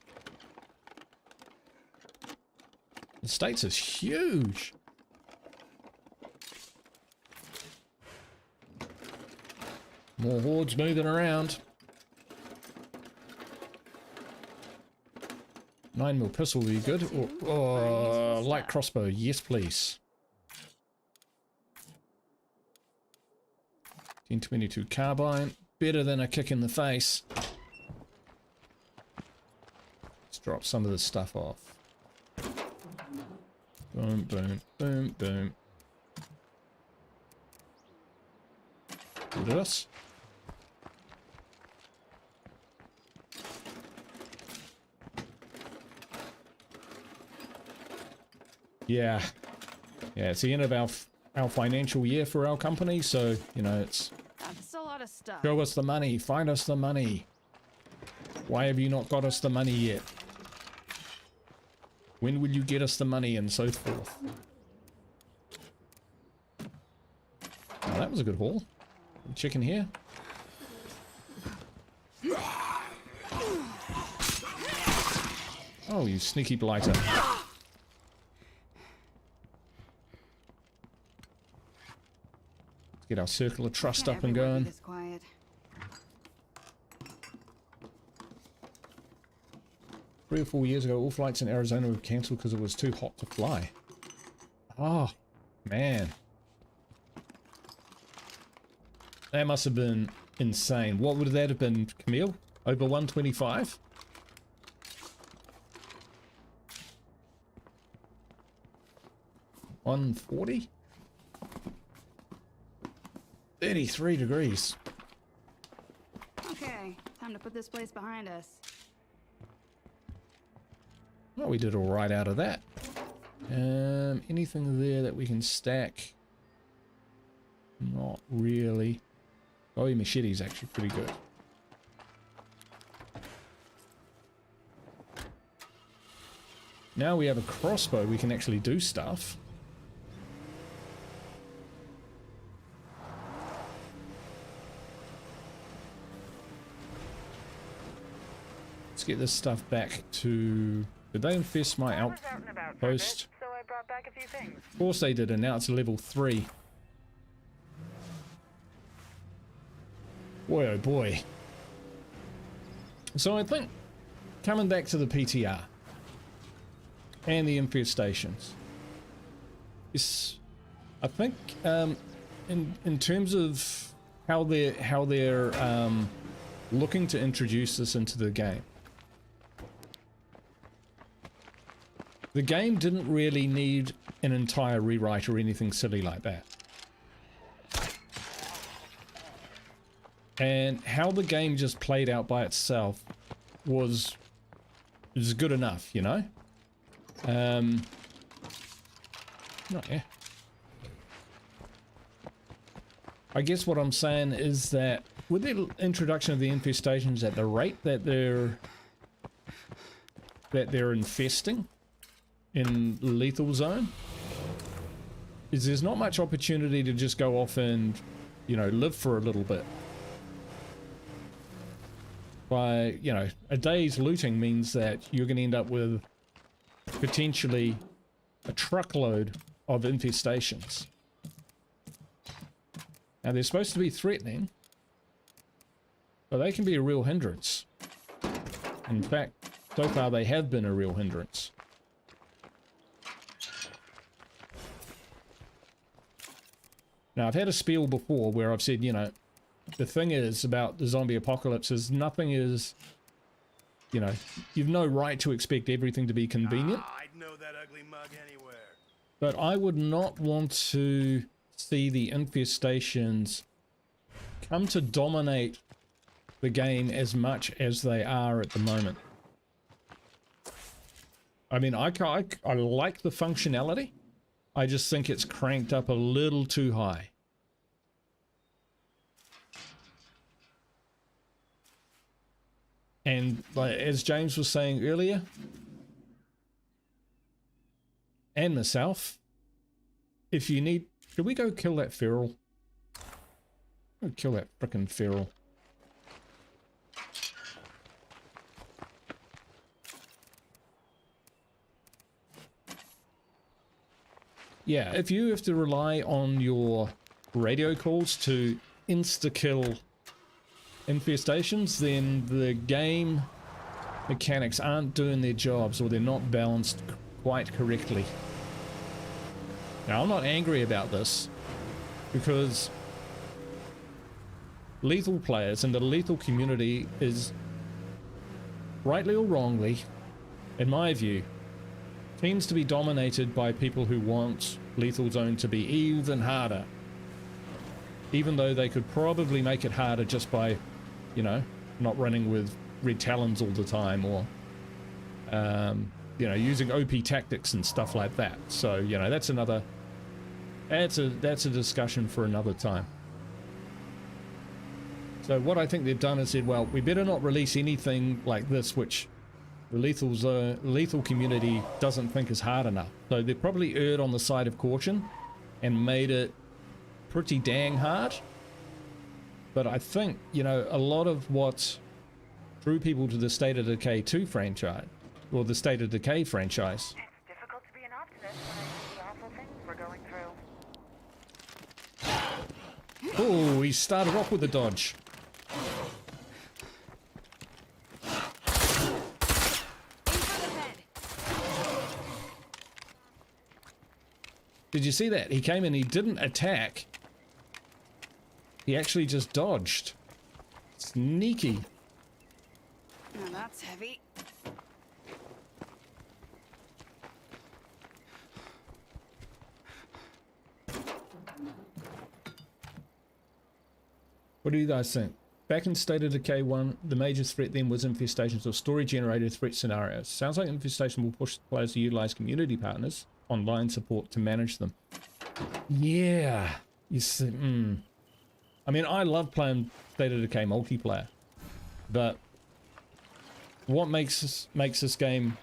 The States is huge. More hordes moving around. 9mm pistol would be good. Or light crossbow, yes please. 1022 carbine, better than a kick in the face. Let's drop some of this stuff off. Boom, boom, boom, boom. Do this. Yeah, it's the end of our financial year for our company, so you know it's. That's a lot of stuff. Show us the money, find us the money. Why have you not got us the money yet? When will you get us the money, and so forth. Oh, that was a good haul. Chicken here. Oh, you sneaky blighter. Get our circle of trust Can't up and everywhere be going. this quiet. 3 or 4 years ago, all flights in Arizona were cancelled because it was too hot to fly. Oh, man. That must have been insane. What would that have been, Camille? Over 125? $140? 33 degrees. Okay, time to put this place behind us. Well, we did all right out of that. Anything there that we can stack? Not really. Oh, your machete's actually pretty good. Now we have a crossbow, we can actually do stuff. Let's get this stuff back to... Did they infest my outpost? So I brought back a few things. Of course they did, and now it's level 3. Boy, oh boy. So I think, coming back to the PTR and the infestations, is, I think, in terms of how they're looking to introduce this into the game. The game didn't really need an entire rewrite or anything silly like that. And how the game just played out by itself was good enough, you know? Oh, yeah. I guess what I'm saying is that with the introduction of the infestations at the rate that they're infesting in lethal zone, is there's not much opportunity to just go off and, you know, live for a little bit. By, you know, a day's looting means that you're going to end up with potentially a truckload of infestations. Now they're supposed to be threatening, but they can be a real hindrance. In fact, so far they have been a real hindrance. Now I've had a spiel before where I've said, you know, the thing is about the zombie apocalypse is nothing is, you know, you've no right to expect everything to be convenient. I'd know that ugly mug anywhere. But I would not want to see the infestations come to dominate the game as much as they are at the moment. I mean, I like the functionality. I just think it's cranked up a little too high. And like, as James was saying earlier, and myself, if you need... Should we go kill that feral? Go kill that frickin' feral. Yeah, if you have to rely on your radio calls to insta-kill infestations, then the game mechanics aren't doing their jobs, or they're not balanced quite correctly. Now, I'm not angry about this, because lethal players and the lethal community is, rightly or wrongly, in my view, seems to be dominated by people who want Lethal Zone to be even harder. Even though they could probably make it harder just by, you know, not running with red talons all the time, or, you know, using OP tactics and stuff like that. So, you know, that's another... That's a discussion for another time. So what I think they've done is said, well, we better not release anything like this which the lethal community doesn't think is hard enough. So they probably erred on the side of caution and made it pretty dang hard. But I think, you know, a lot of what drew people to the State of Decay 2 franchise, or the State of Decay franchise... It's difficult to be an optimist when I see the awful things we're going through. we started off with a dodge. Did you see that? He came in, he didn't attack. He actually just dodged. Sneaky. Now that's heavy. What do you guys think? Back in State of Decay 1, the major threat then was infestations or story-generated threat scenarios. Sounds like infestation will push players to utilize community partners, online support to manage them. Yeah. You see, I mean, I love playing State of Decay multiplayer, but what makes this game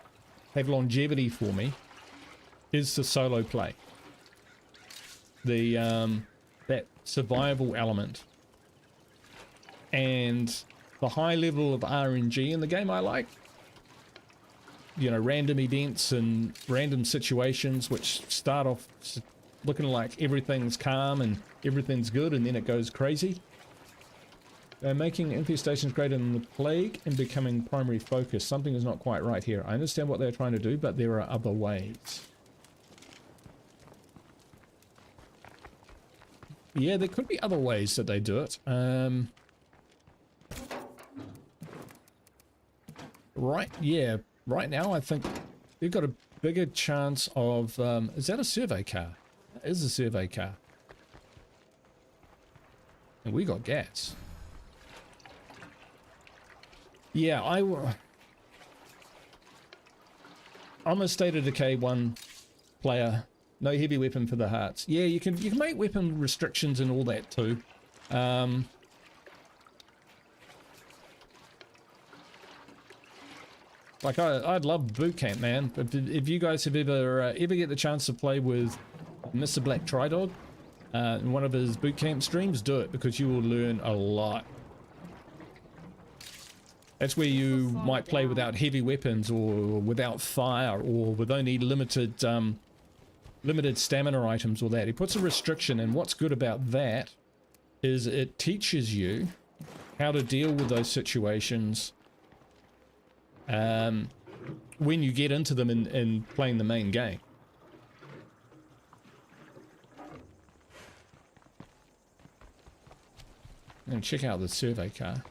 have longevity for me is the solo play. The that survival element. And the high level of RNG in the game I like. You know, random events and random situations which start off looking like everything's calm and everything's good, and then it goes crazy. They're making infestations greater than the plague and becoming primary focus. Something is not quite right here. I understand what they're trying to do, but there are other ways. Yeah, there could be other ways that they do it. Right, yeah. Right now, I think we've got a bigger chance of... is that a survey car? That is a survey car. And we got gas. Yeah, I'm a State of Decay 1 player. No heavy weapon for the hearts. Yeah, you can make weapon restrictions and all that too. Like I'd love boot camp, man. But if you guys have ever get the chance to play with Mr. Black Tridog in one of his boot camp streams, do it, because you will learn a lot. That's where you might play without heavy weapons or without fire or with only limited stamina items or that. He puts a restriction, and what's good about that is it teaches you how to deal with those situations when you get into them in playing the main game. And check out the survey car.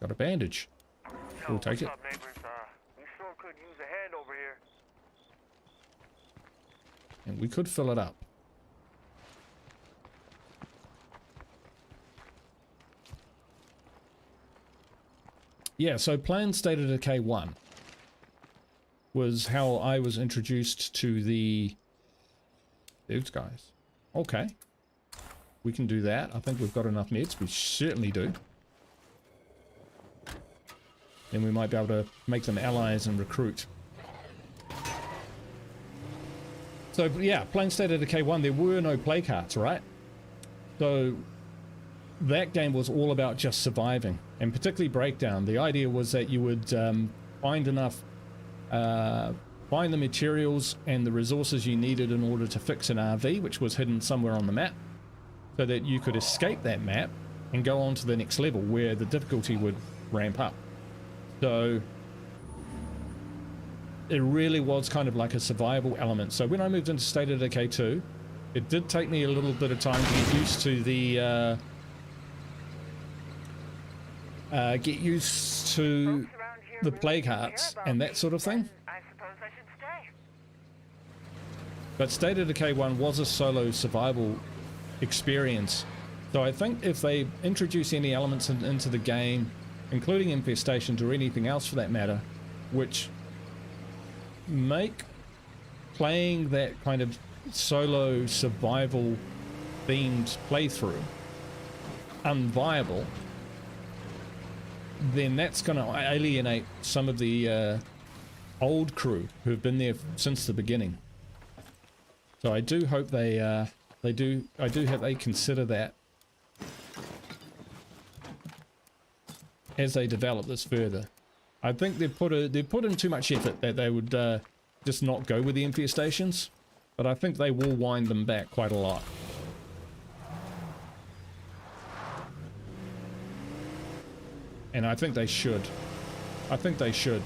Got a bandage. We'll take it. What's up, neighbors? We sure could use a hand over here. And we could fill it up. Yeah, so playing State of Decay 1 was how I was introduced to these guys. Okay. We can do that. I think we've got enough meds. We certainly do. Then we might be able to make them allies and recruit. So yeah, playing State of Decay 1, there were no play cards, right? So that game was all about just surviving, and particularly Breakdown. The idea was that you would find the materials and the resources you needed in order to fix an RV, which was hidden somewhere on the map, so that you could escape that map and go on to the next level where the difficulty would ramp up. So it really was kind of like a survival element. So when I moved into State of Decay 2, it did take me a little bit of time to get used to the plague hearts and that sort of thing. I suppose I should stay. But State of Decay 1 was a solo survival experience. So I think if they introduce any elements into the game, including infestations or anything else for that matter, which make playing that kind of solo survival themed playthrough unviable, then that's going to alienate some of the old crew who've been there since the beginning. So I do hope they hope they consider that as they develop this further. I think they've put in too much effort that they would just not go with the infestations. but I think they will wind them back quite a lot. And I think they should. I think they should.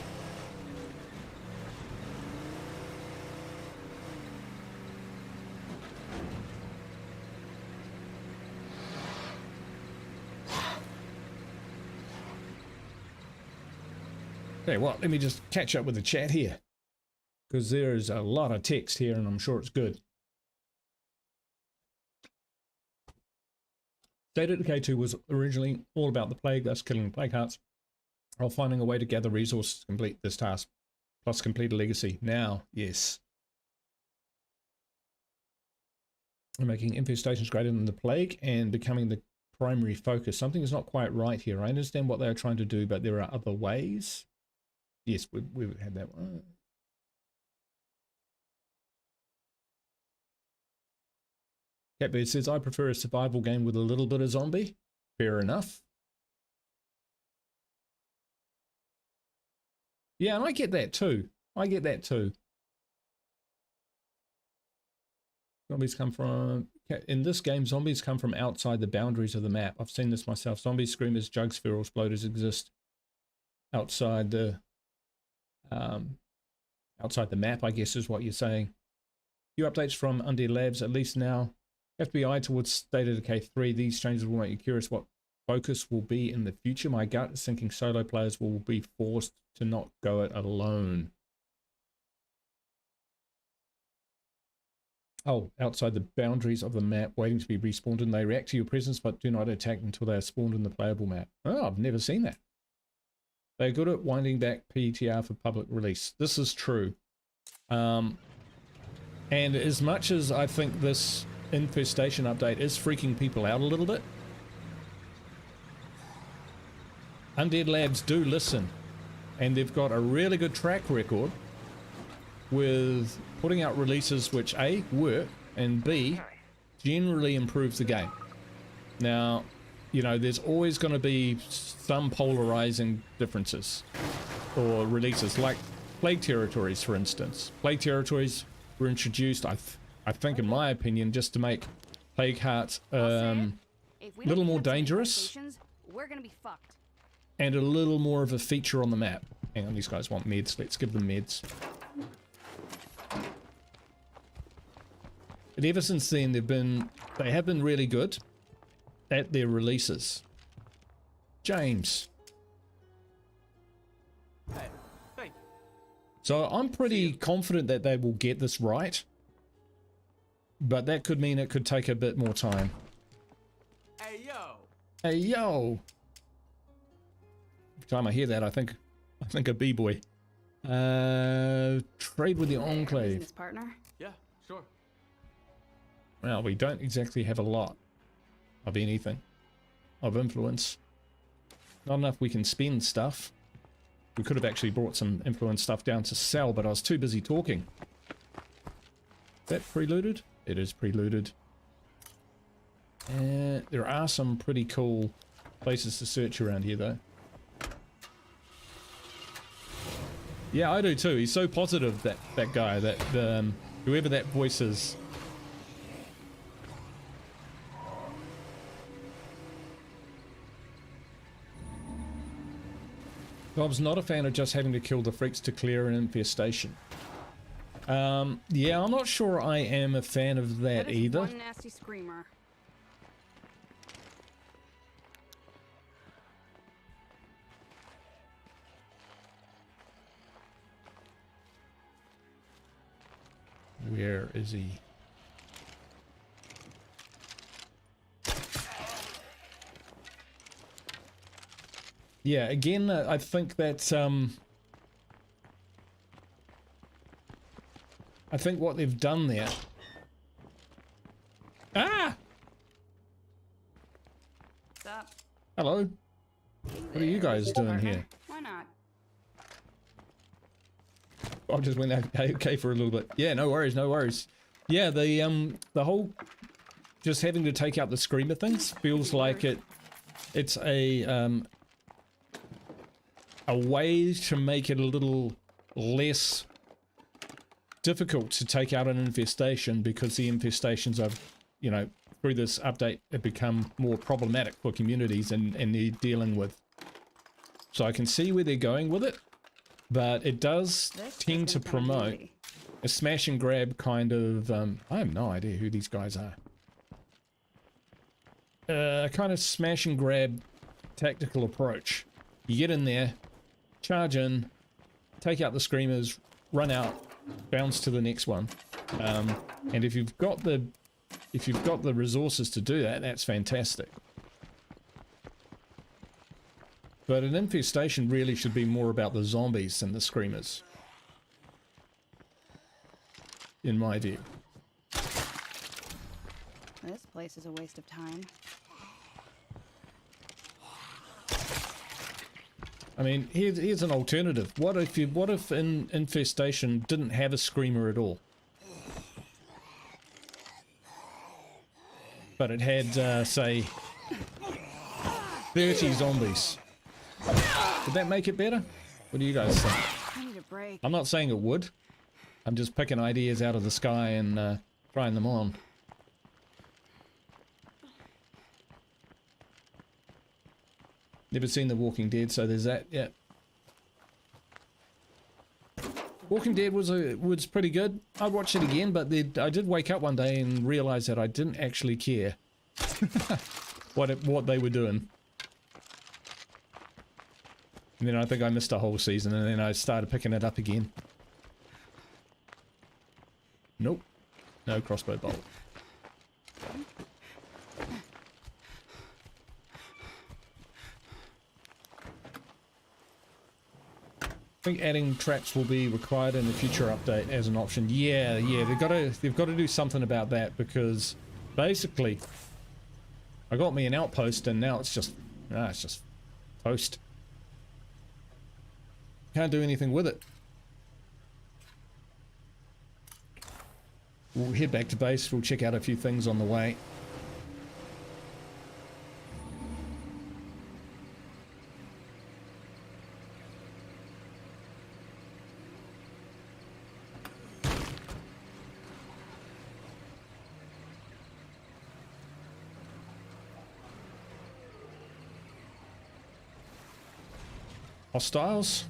Okay, well, let me just catch up with the chat here, because there's a lot of text here and I'm sure it's good. State of Decay 2 was originally all about the plague, thus killing plague hearts, while finding a way to gather resources to complete this task, plus complete a legacy. Now, yes. And making infestations greater than the plague and becoming the primary focus. Something is not quite right here. I understand what they're trying to do, but there are other ways. Yes, we've had that one. Catbird says, I prefer a survival game with a little bit of zombie. Fair enough. Yeah, and I get that too. I get that too. Zombies come from... In this game, zombies come from outside the boundaries of the map. I've seen this myself. Zombies, screamers, jugs, ferals, bloaters exist outside the map, I guess is what you're saying. Few updates from Undead Labs, at least now. Have to be eyed towards State of Decay 3. These changes will make you curious what focus will be in the future. My gut is thinking solo players will be forced to not go it alone. Oh, outside the boundaries of the map, waiting to be respawned, and they react to your presence but do not attack until they are spawned in the playable map. Oh, I've never seen that. They're good at winding back PTR for public release. This is true. And as much as I think this infestation update is freaking people out a little bit, Undead Labs do listen, and they've got a really good track record with putting out releases which A, work, and B, generally improve the game. Now, you know, there's always going to be some polarizing differences or releases, like Plague Territories, for instance. Plague Territories were introduced, I think, in my opinion, just to make Plague Hearts a little more dangerous, we're gonna be fucked. and a little more of a feature on the map. Hang on, these guys want meds. Let's give them meds. But ever since then, they have been really good at their releases. James. Hey, thank you. So I'm pretty confident that they will get this right, but that could mean it could take a bit more time. Hey, yo. Hey, yo. Every time I hear that, I think a b-boy. Trade with the Enclave. Business partner. Yeah, sure. Well, we don't exactly have a lot of anything of influence. Not enough we can spend stuff. We could have actually brought some influence stuff down to sell, but I was too busy talking. Is that preluded? It is preluded. There are some pretty cool places to search around here, though. Yeah, I do too. He's so positive, that guy, that whoever that voice is. Bob's not a fan of just having to kill the freaks to clear an infestation. Yeah, I'm not sure I am a fan of that is either. one nasty screamer. Where is he? Yeah, again, I think that I think what they've done there. Ah! What's up? Hello. What are you guys doing here? Why not? I just went okay for a little bit. Yeah, no worries, no worries. Yeah, the whole just having to take out the screamer things feels like it's a way to make it a little less difficult to take out an infestation because the infestations are, you know, through this update have become more problematic for communities and they're dealing with. So I can see where they're going with it, but it does This tend is to gonna come in promote handy. a smash and grab kind of, I have no idea who these guys are. Kind of smash and grab tactical approach. You get in there, charge in, take out the screamers, run out, bounce to the next one. And if you've got the resources to do that, that's fantastic. But an infestation really should be more about the zombies than the screamers, in my view. This place is a waste of time. I mean, here's an alternative. What if an infestation didn't have a screamer at all, but it had say 30 zombies? Would that make it better? What do you guys think? I need a break. I'm not saying it would. I'm just picking ideas out of the sky and trying them on. Never seen The Walking Dead, so there's that. Yeah. Walking Dead was pretty good. I'd watch it again, but I did wake up one day and realize that I didn't actually care what they were doing. And then I think I missed a whole season, and then I started picking it up again. Nope. No crossbow bolt. I think adding traps will be required in the future update as an option. Yeah, they've got to do something about that, because basically I got me an outpost and now it's just toast. Can't do anything with it. We'll head back to base. We'll check out a few things on the way. Hostiles?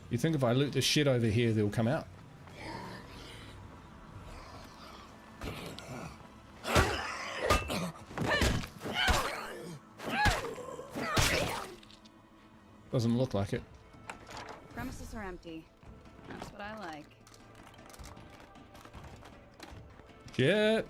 You think if I loot this shit over here, they'll come out? Doesn't look like it. Premises are empty. That's what I like. Shit.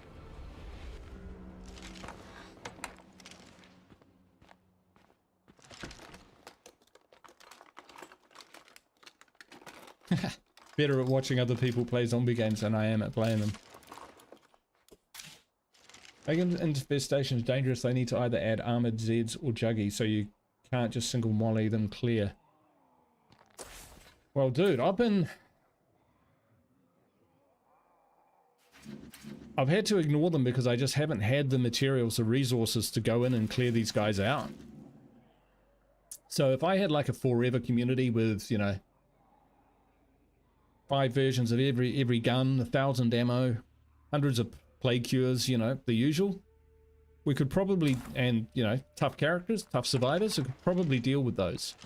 Better at watching other people play zombie games than I am at playing them. Making infestations dangerous, they need to either add armored Zeds or juggies, so you can't just single molly them clear. Well, dude, I've had to ignore them because I just haven't had the materials or resources to go in and clear these guys out. So if I had like a forever community with, you know, 5 versions of every gun, 1,000 ammo, hundreds of plague cures, you know, the usual, we could probably, and, you know, tough characters, tough survivors, we could probably deal with those.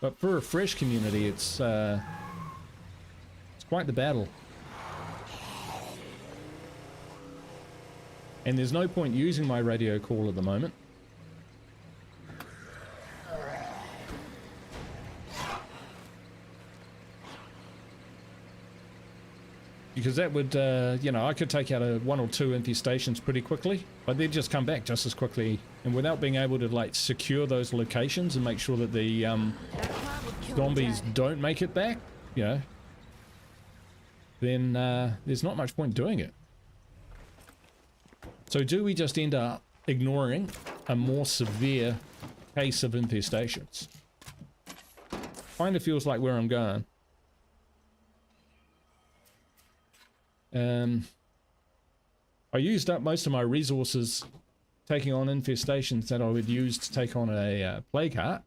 But for a fresh community, it's quite the battle. And there's no point using my radio call at the moment. Because that would, you know, I could take out 1 or 2 infestations pretty quickly, but they'd just come back just as quickly. And without being able to, like, secure those locations and make sure that the zombies don't make it back, you know, then there's not much point doing it. So do we just end up ignoring a more severe case of infestations? Kind of feels like where I'm going. I used up most of my resources taking on infestations that I would use to take on a plague heart.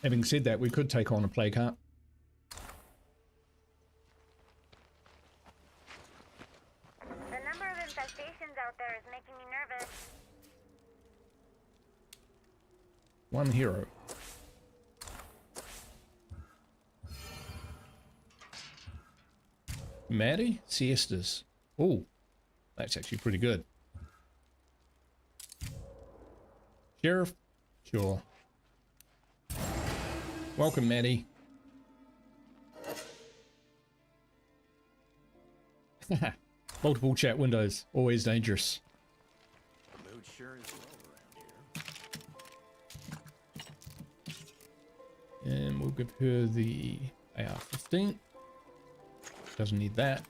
Having said that, we could take on a plague heart. The number of infestations out there is making me nervous. One hero. Maddie? Siestas. Oh, that's actually pretty good. Sheriff? Sure. Welcome, Maddie. Multiple chat windows. Always dangerous. Mood sure is low around here. And we'll give her the AR-15. Doesn't need that.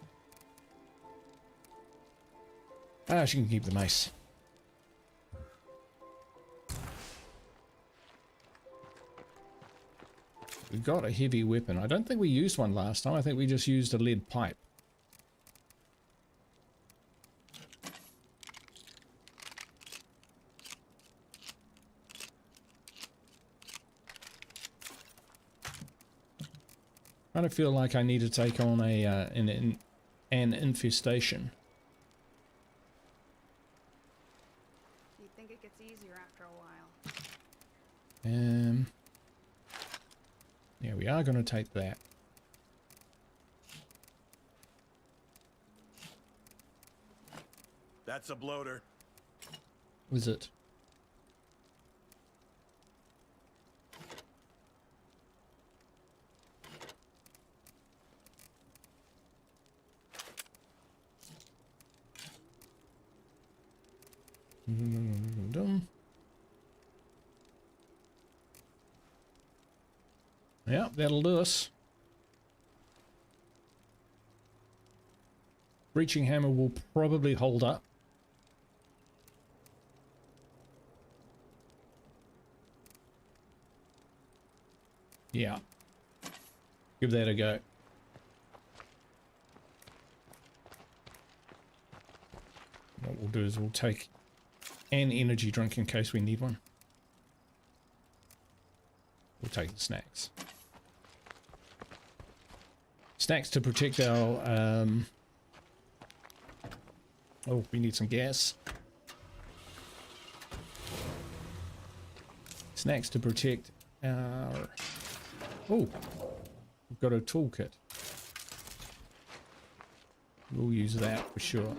Ah, she can keep the mace. We got a heavy weapon. I don't think we used one last time. I think we just used a lead pipe. I kind of feel like I need to take on a an infestation. You think it gets easier after a while? Yeah, we are going to take that. That's a bloater. Was it? Yeah, that'll do us. Breaching hammer will probably hold up. Yeah. Give that a go. What we'll do is we'll take an energy drink in case we need one. We'll take the snacks. Snacks to protect our... Oh, we need some gas. Snacks to protect our... Oh, we've got a toolkit. We'll use that for sure.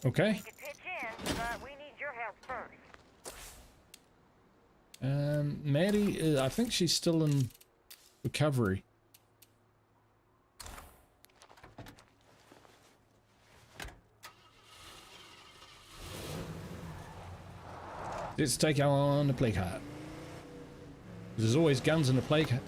Okay. We could pitch in, but we need your help first. Maddie, I think she's still in recovery. Let's take on the plague heart. There's always guns in a plague heart.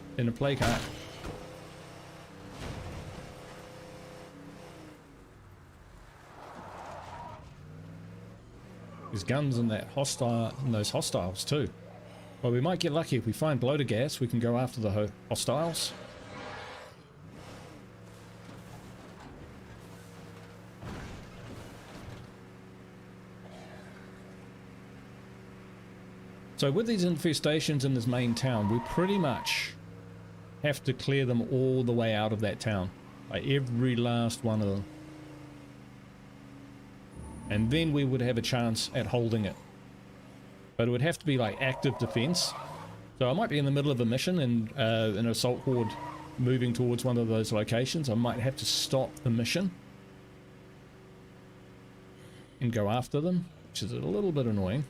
There's guns in that those hostiles too. Well, we might get lucky if we find bloater gas. We can go after the hostiles. So with these infestations in this main town, we pretty much have to clear them all the way out of that town. Like every last one of them. And then we would have a chance at holding it. But it would have to be like active defense. So I might be in the middle of a mission and an assault horde moving towards one of those locations. I might have to stop the mission and go after them, which is a little bit annoying.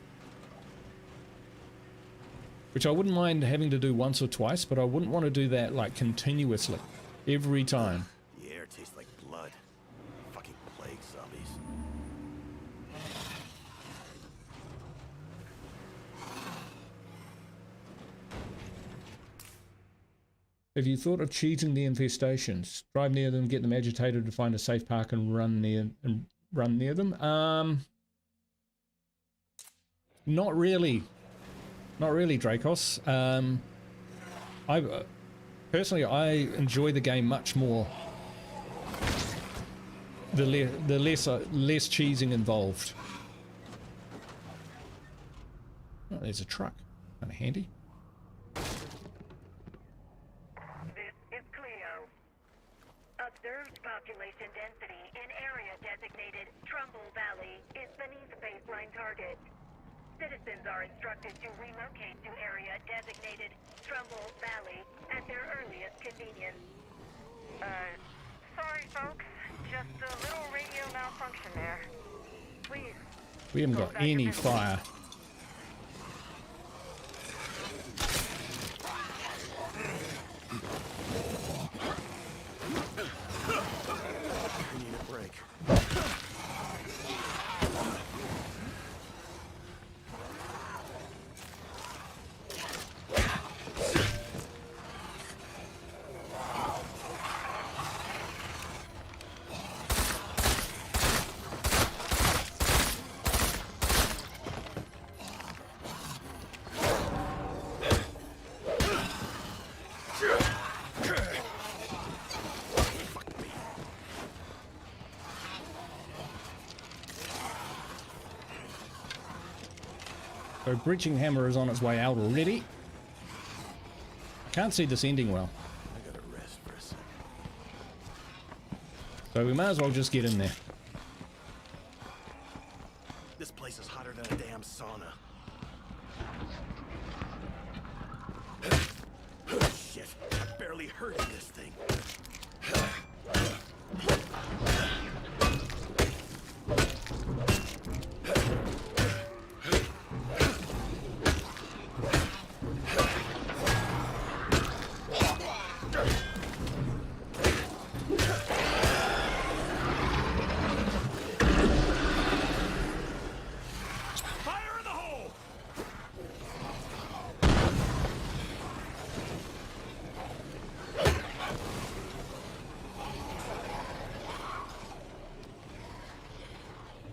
Which I wouldn't mind having to do once or twice, but I wouldn't want to do that like continuously, every time. The air tastes like blood. Fucking plague zombies. Have you thought of cheating the infestations? Drive near them, get them agitated to find a safe park and run near them. Not really. Not really, Dracos. Personally, I enjoy the game much more. The less cheesing involved. Oh, there's a truck. Kind of handy. This is Cleo. Observed population density in area designated Trumbull Valley is beneath baseline target. Citizens are instructed to relocate to area designated Trumbull Valley at their earliest convenience. Sorry folks, just a little radio malfunction there. Please. We haven't got any fire. We need a break. So Breaching Hammer is on its way out already. I can't see this ending well. I gotta rest for a second. So we might as well just get in there. This place is hotter than a damn sauna. Shit, I'm barely hurting this thing.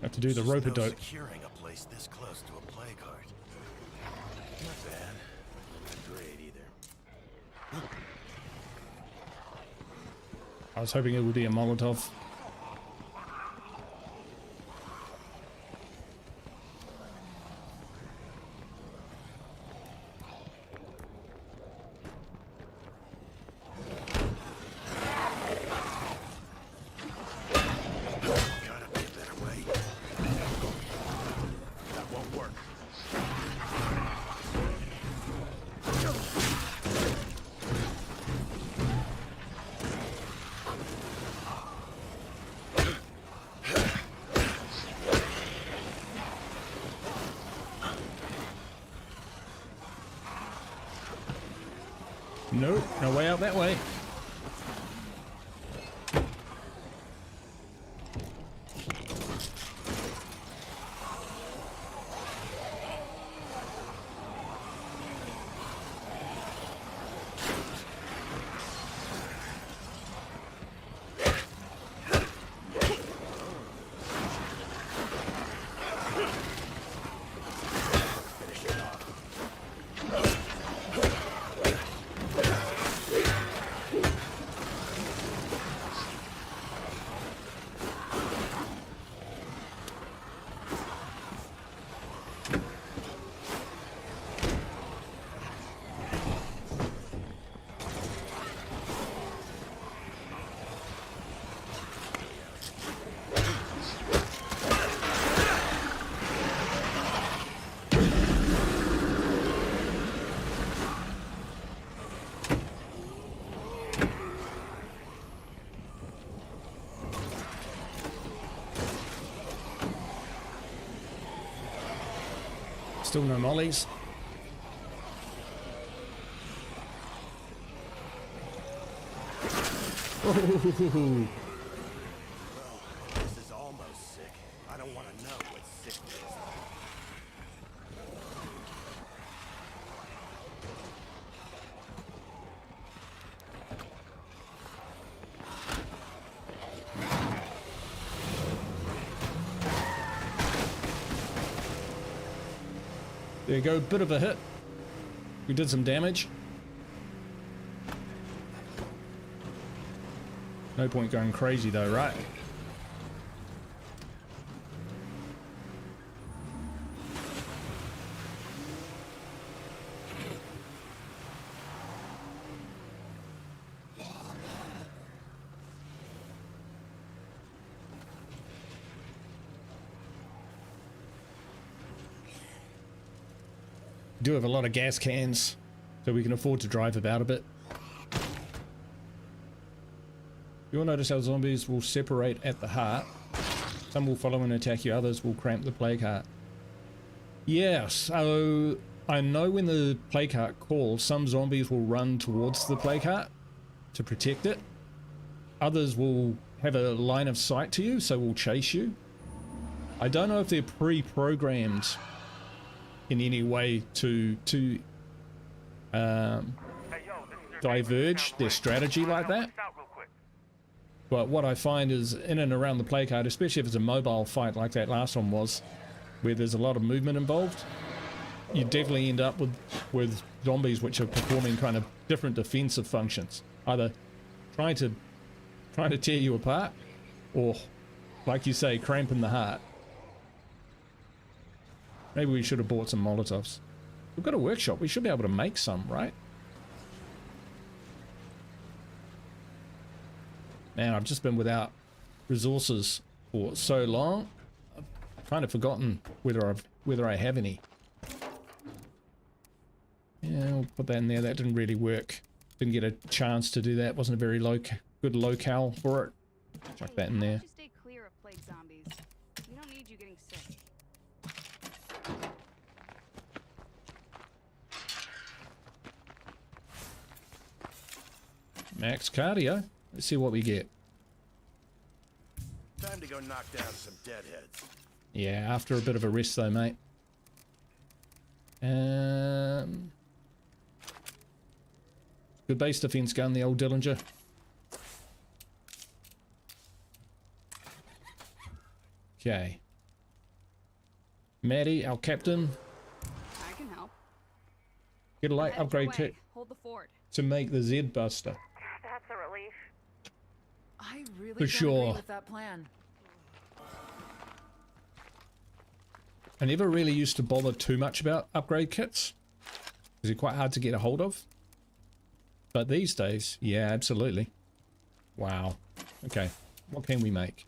Have to do the rope-a-dope. Securing a place this close to a plague heart. Not bad. Not great either. I was hoping it would be a Molotov. Gotta be a better way. That won't work. Nope, no way out that way. Still no mollies. Ooh. This is almost sick. I don't want to know what sick is. There you go, bit of a hit. We did some damage. No point going crazy though, right? Do have a lot of gas cans, so we can afford to drive about a bit. You'll notice how zombies will separate at the heart. Some will follow and attack you, others will cramp the plague heart. Yeah, so I know when the plague heart calls, some zombies will run towards the plague heart to protect it. Others will have a line of sight to you, so will chase you. I don't know if they're pre-programmed in any way to diverge their strategy like that. But what I find is in and around the plague heart, especially if it's a mobile fight like that last one was, where there's a lot of movement involved, you definitely end up with zombies which are performing kind of different defensive functions, either trying to tear you apart, or like you say, cramping the heart. Maybe we should have bought some Molotovs. We've got a workshop. We should be able to make some, right? Man, I've just been without resources for so long. I've kind of forgotten whether I have any. Yeah, I'll put that in there. That didn't really work. Didn't get a chance to do that. Wasn't a very good locale for it. Chuck that in there. Just stay clear of plague zombies. We don't need you getting sick. Max cardio. Let's see what we get. Time to go knock down some deadheads. Yeah, after a bit of a rest though, mate. Good base defense gun, the old Dillinger. Okay. Maddie, our captain. I can help. Get a light Head upgrade away. kit Hold the fort. to make the Z Buster. That's a relief. I really For don't sure. agree with that plan. I never really used to bother too much about upgrade kits, because they're quite hard to get a hold of. But these days, yeah, absolutely. Wow. Okay, what can we make?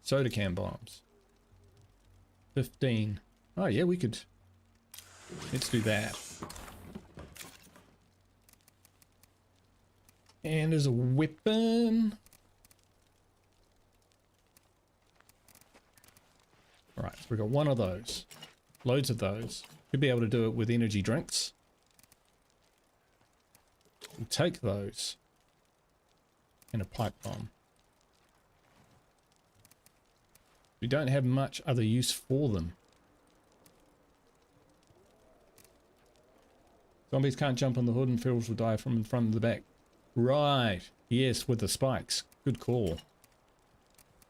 Soda can bombs. 15. Oh yeah, we could. Let's do that. And there's a weapon. Alright, so we've got one of those. Loads of those. Could be able to do it with energy drinks. We'll take those. And a pipe bomb. We don't have much other use for them. Zombies can't jump on the hood and ferals will die from in front of the back. Right. Yes, with the spikes. Good call.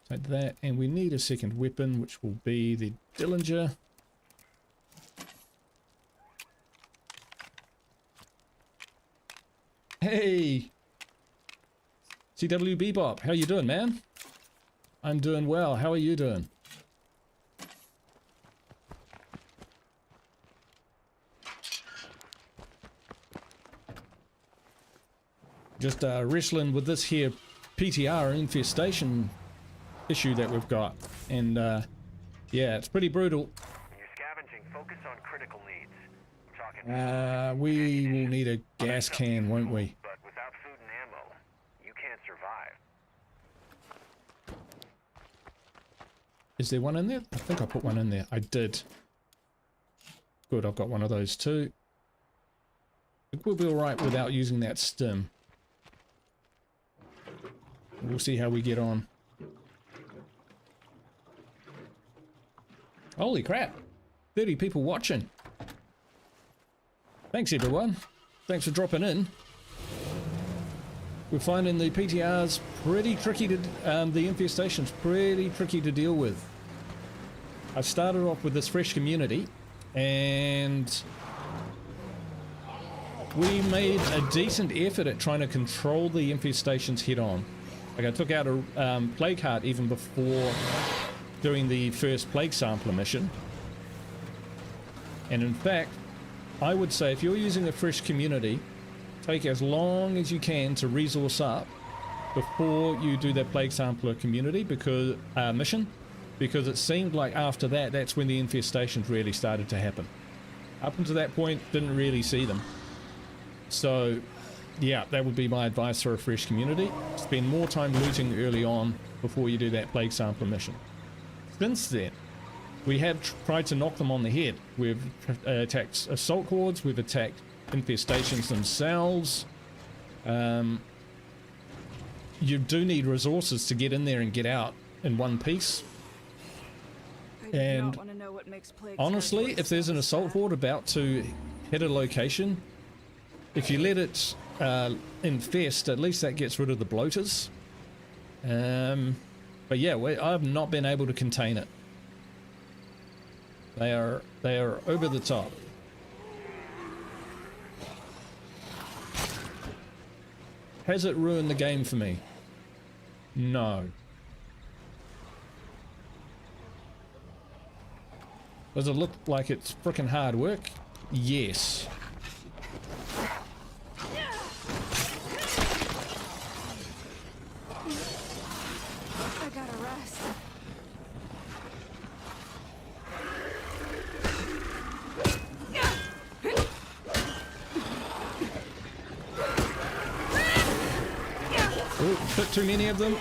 Take that, and we need a second weapon, which will be the Dillinger. Hey! CW Bebop, how you doing, man? I'm doing well. How are you doing? Just wrestling with this here PTR infestation issue that we've got, and yeah, it's pretty brutal. When you're scavenging, focus on critical needs. I'm talking. We will need a gas can, won't we? But without food and ammo, you can't survive. Is there one in there? I think I put one in there. I did. Good, I've got one of those too. I think we'll be alright without using that stim. We'll see how we get on. Holy crap! 30 people watching. Thanks everyone. Thanks for dropping in. We're finding the PTR's pretty tricky to, the infestation's pretty tricky to deal with. I started off with this fresh community, and we made a decent effort at trying to control the infestations head on. Like I took out a plague heart even before doing the first plague sampler mission. And in fact, I would say if you're using a fresh community, take as long as you can to resource up before you do that plague sampler community mission, because it seemed like after that, that's when the infestations really started to happen. Up until that point, didn't really see them. So yeah, that would be my advice for a fresh community. Spend more time looting early on before you do that plague sampler mission. Since then, we have tried to knock them on the head. We've attacked assault hordes, we've attacked infestations themselves. You do need resources to get in there and get out in one piece. And honestly, if there's an assault horde about to hit a location, if you let it infest, at least that gets rid of the bloaters. But yeah, I've not been able to contain it. They are over the top. Has it ruined the game for me? No. Does it look like it's frickin' hard work? Yes. I gotta rest. Oh, bit too many of them.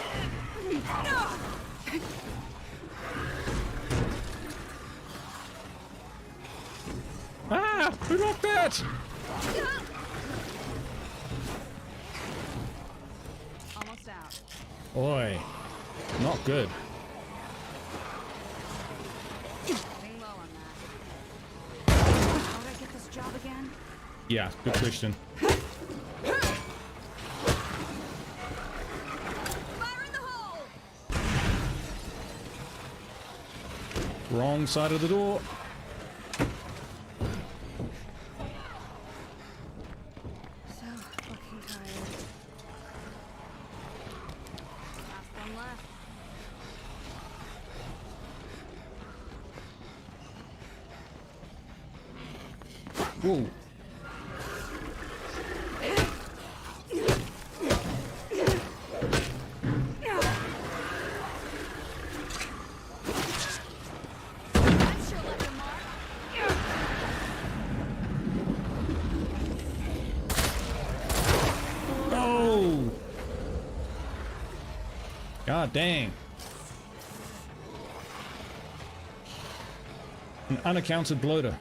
Ah! Who knocked that? Almost out. Oi. Not good. Getting low on that. How'd I get this job again? Yeah, good question. Wrong side of the door. So fucking tired. Last one left. Whoa. God dang. An unaccounted bloater.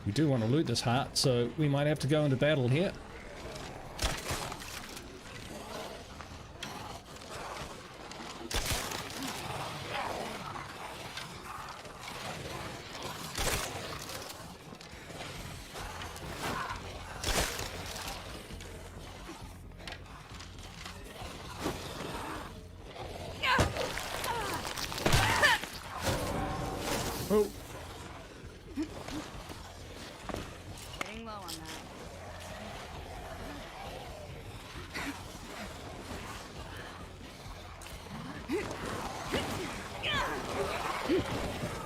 We do want to loot this heart, so we might have to go into battle here. Oh. Getting low on that.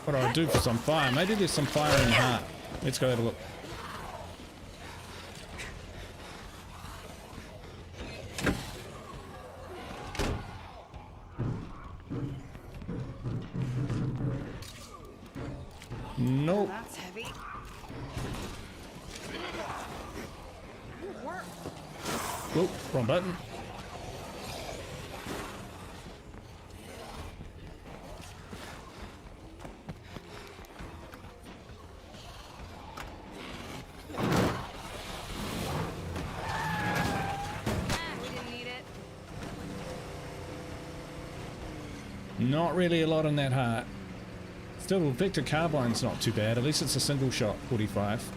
What do I do for some fire? Maybe there's some fire in the heart. Let's go have a look. Nope. That's heavy. Oh, wrong button. We didn't need it. Not really a lot on that heart. Still, Vector Carbine's not too bad. At least it's a single shot, 45.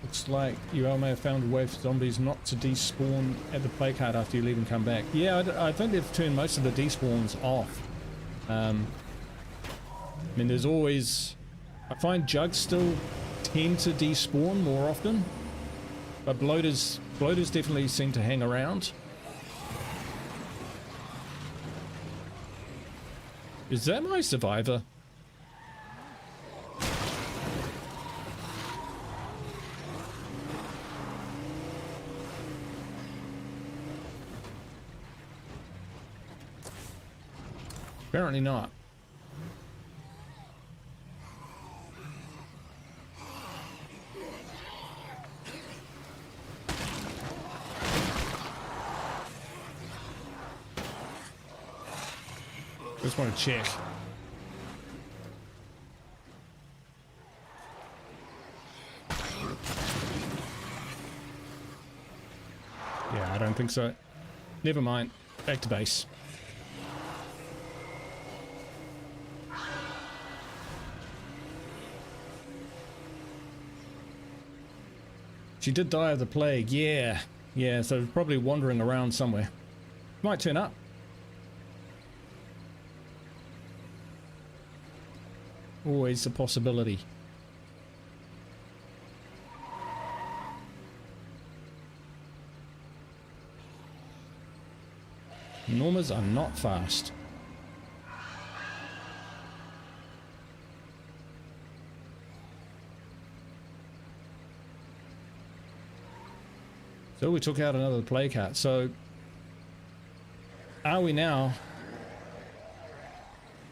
Looks like you all may have found a way for zombies not to despawn at the plague heart after you leave and come back. Yeah, I think they've turned most of the despawns off. I mean, there's always... I find jugs still tend to despawn more often, but bloaters definitely seem to hang around. Is that my survivor? Apparently not. Just want to check. Yeah, I don't think so. Never mind. Back to base. She did die of the plague. Yeah. Yeah, so probably wandering around somewhere. Might turn up. Always a possibility. Normas are not fast. So we took out another plague heart. So are we now...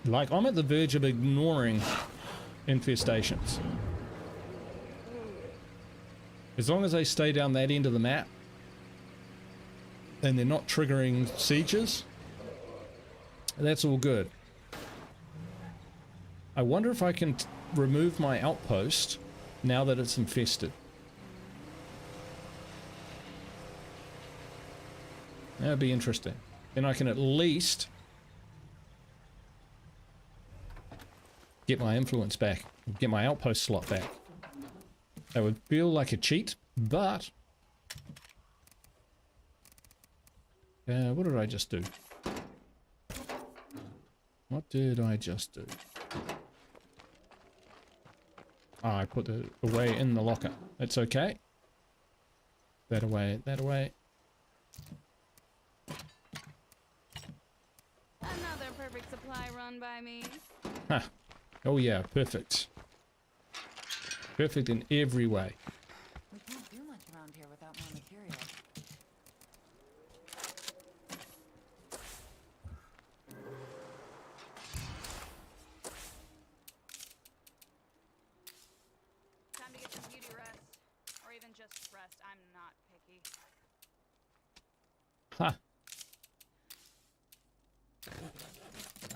Like, I'm at the verge of ignoring infestations. As long as they stay down that end of the map and they're not triggering sieges, that's all good. I wonder if I can remove my outpost now that it's infested. That'd be interesting. Then I can at least get my influence back, get my outpost slot back. That would feel like a cheat, but... what did I just do? What did I just do? Oh, I put it away in the locker. That's okay. That away, that away. Another perfect supply run by me. Huh. Oh yeah, perfect. Perfect in every way. We can't do much around here without more material. Time to get some beauty rest. Or even just rest. I'm not picky. Ha.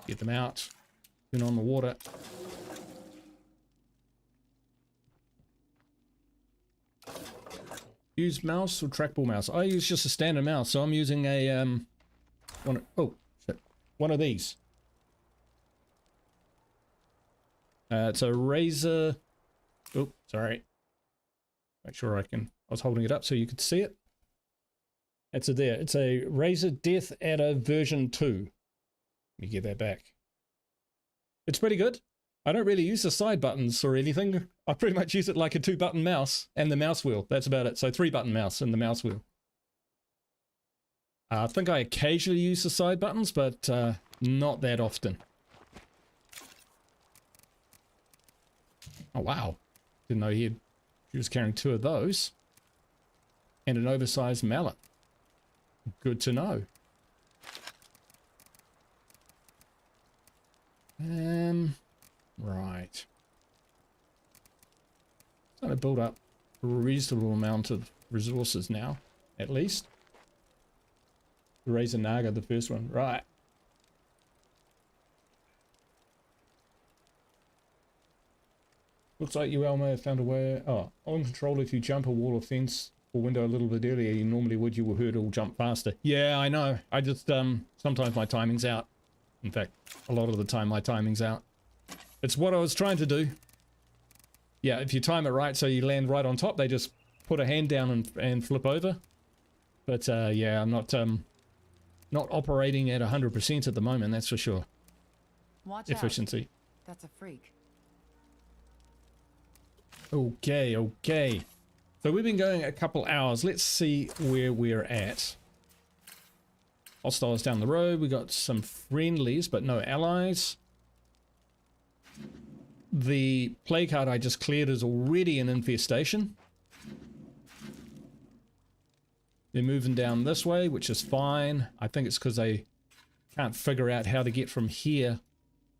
Get them out. Turn on the water. Use mouse or trackball mouse? I use just a standard mouse, so I'm using a one of these. It's a Razer. Oh, sorry. Make sure I was holding it up so you could see it. It's there. It's a Razer Death Adder version 2. Let me get that back. It's pretty good. I don't really use the side buttons or anything. I pretty much use it like a 2-button mouse and the mouse wheel. That's about it. So 3-button mouse and the mouse wheel. I think I occasionally use the side buttons, but not that often. Oh, wow. Didn't know he was carrying 2 of those. And an oversized mallet. Good to know. Right. Trying to build up a reasonable amount of resources now, at least. Razer Naga, the first one. Right. Looks like you, Elmo, have found a way. Oh, on control if you jump a wall or fence or window a little bit earlier, you normally would, you would heard it all jump faster. Yeah, I know. I just, sometimes my timing's out. In fact, a lot of the time my timing's out. It's what I was trying to do. Yeah, if you time it right so you land right on top, they just put a hand down and flip over. But yeah, I'm not operating at 100% at the moment, that's for sure. Watch Efficiency. out. That's a freak. Okay, okay. So we've been going a couple hours. Let's see where we're at. Hostiles down the road. We got some friendlies, but no allies. The plague heart I just cleared is already an infestation. They're moving down this way, which is fine. I think it's because they can't figure out how to get from here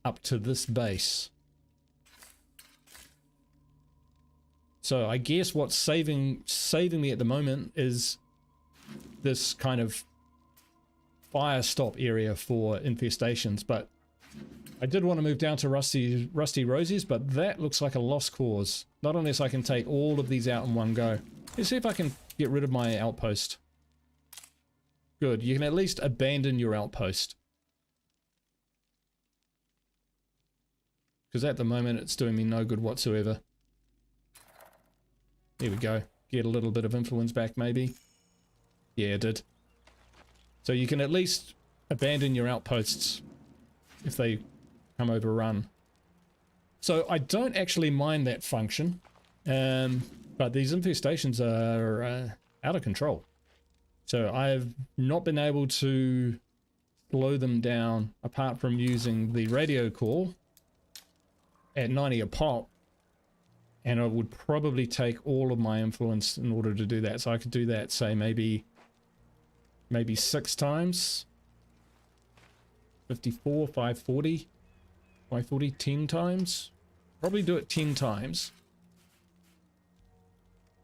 up to this base. So I guess what's saving me at the moment is this kind of fire stop area for infestations. But I did want to move down to Rusty Rosie's, but that looks like a lost cause. Not unless I can take all of these out in one go. Let's see if I can get rid of my outpost. Good, you can at least abandon your outpost. Because at the moment it's doing me no good whatsoever. There we go. Get a little bit of influence back maybe. Yeah, it did. So you can at least abandon your outposts if they come overrun. So I don't actually mind that function. But these infestations are out of control. So I've not been able to slow them down apart from using the radio call at 90 a pop. And I would probably take all of my influence in order to do that. So I could do that, say, maybe 6 times. 54, 540. 540, 10 times. Probably do it 10 times.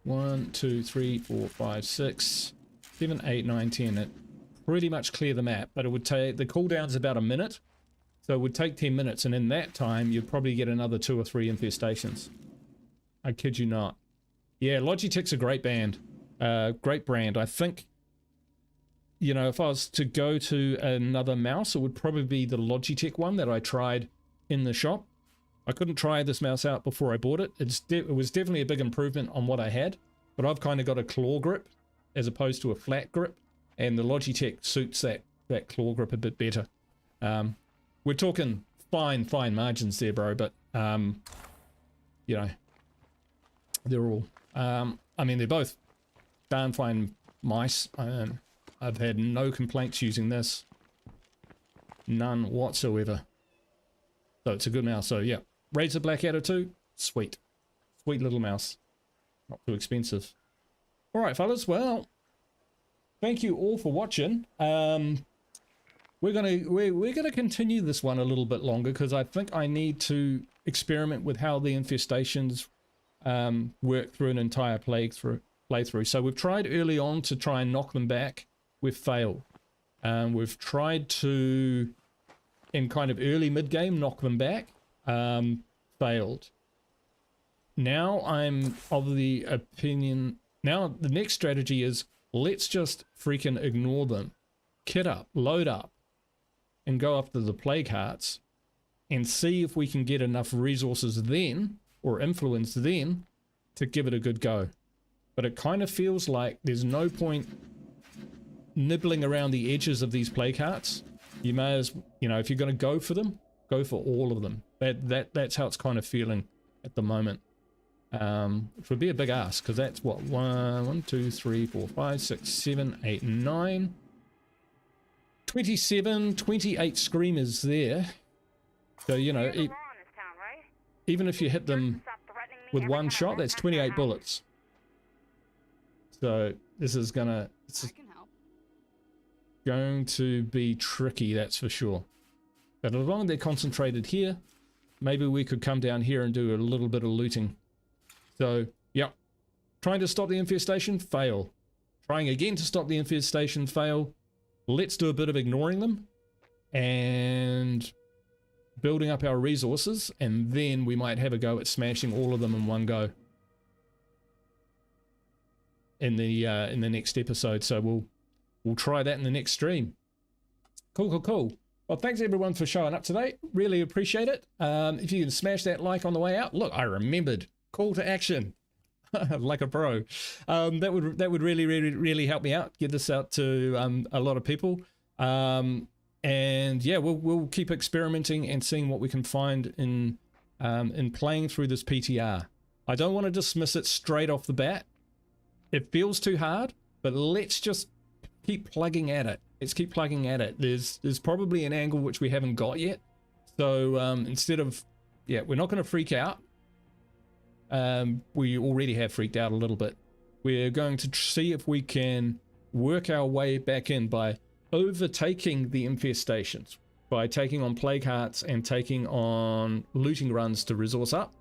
1, 2, 3, 4, 5, 6, 7, 8, 9, 10. It pretty much clear the map, but it would take, the cooldown's about a minute. So it would take 10 minutes, and in that time, you'd probably get another 2 or 3 infestations. I kid you not. Yeah, Logitech's a great band. Great brand. I think, you know, if I was to go to another mouse, it would probably be the Logitech one that I tried in the shop. I couldn't try this mouse out before I bought it. It was definitely a big improvement on what I had, but I've kind of got a claw grip as opposed to a flat grip, and the Logitech suits that claw grip a bit better. We're talking fine margins there, bro, but you know, they're all I mean, they're both darn fine mice. I've had no complaints using this, none whatsoever. So it's a good mouse. So yeah, Razer Blackadder 2, sweet little mouse, not too expensive. All right, fellas, well, thank you all for watching. We're gonna continue this one a little bit longer because I think I need to experiment with how the infestations work through an entire playthrough. So we've tried early on to try and knock them back. We've failed. We've tried to, in kind of early mid-game, knock them back. Failed. Now I'm of the opinion, now the next strategy is let's just freaking ignore them. Kit up, load up, and go after the plague hearts and see if we can get enough resources then, or influence then, to give it a good go. But it kind of feels like there's no point nibbling around the edges of these plague hearts. You may as, you know, if you're going to go for them, go for all of them. That's how it's kind of feeling at the moment. It would be a big ask, because that's what, 1, 2, 3, 4, 5, 6, 7, 8, 9, 27, 28 screamers there. So, you know, even if you hit them with one shot, that's 28 bullets. So this is going to be tricky, that's for sure. But as long as they're concentrated here, maybe we could come down here and do a little bit of looting. So, yeah. Trying to stop the infestation, fail. Trying again to stop the infestation, fail. Let's do a bit of ignoring them and building up our resources, and then we might have a go at smashing all of them in one go. in the next episode. So we'll try that in the next stream. Cool. Well, thanks everyone for showing up today. Really appreciate it. If you can smash that like on the way out. Look, I remembered. Call to action. Like a pro. That would really help me out. Get this out to a lot of people. And yeah, we'll keep experimenting and seeing what we can find in playing through this PTR. I don't want to dismiss it straight off the bat. It feels too hard, but let's just keep plugging at it. Let's keep plugging at it. There's probably an angle which we haven't got yet. So instead of, yeah, we're not going to freak out. We already have freaked out a little bit. We're going to see if we can work our way back in by overtaking the infestations, by taking on plague hearts and taking on looting runs to resource up.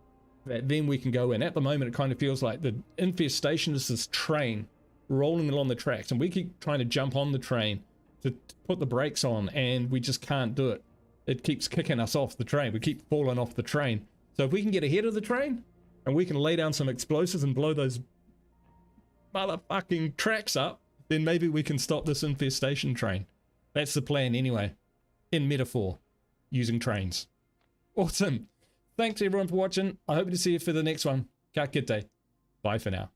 That then we can go in. At the moment, it kind of feels like the infestation is this train rolling along the tracks, and we keep trying to jump on the train to put the brakes on, and we just can't do it. It keeps kicking us off the train. We keep falling off the train. So if we can get ahead of the train and we can lay down some explosives and blow those motherfucking tracks up, then maybe we can stop this infestation train. That's the plan anyway, in metaphor, using trains. Awesome. Thanks everyone for watching. I hope to see you for the next one. Ka kite. Bye for now.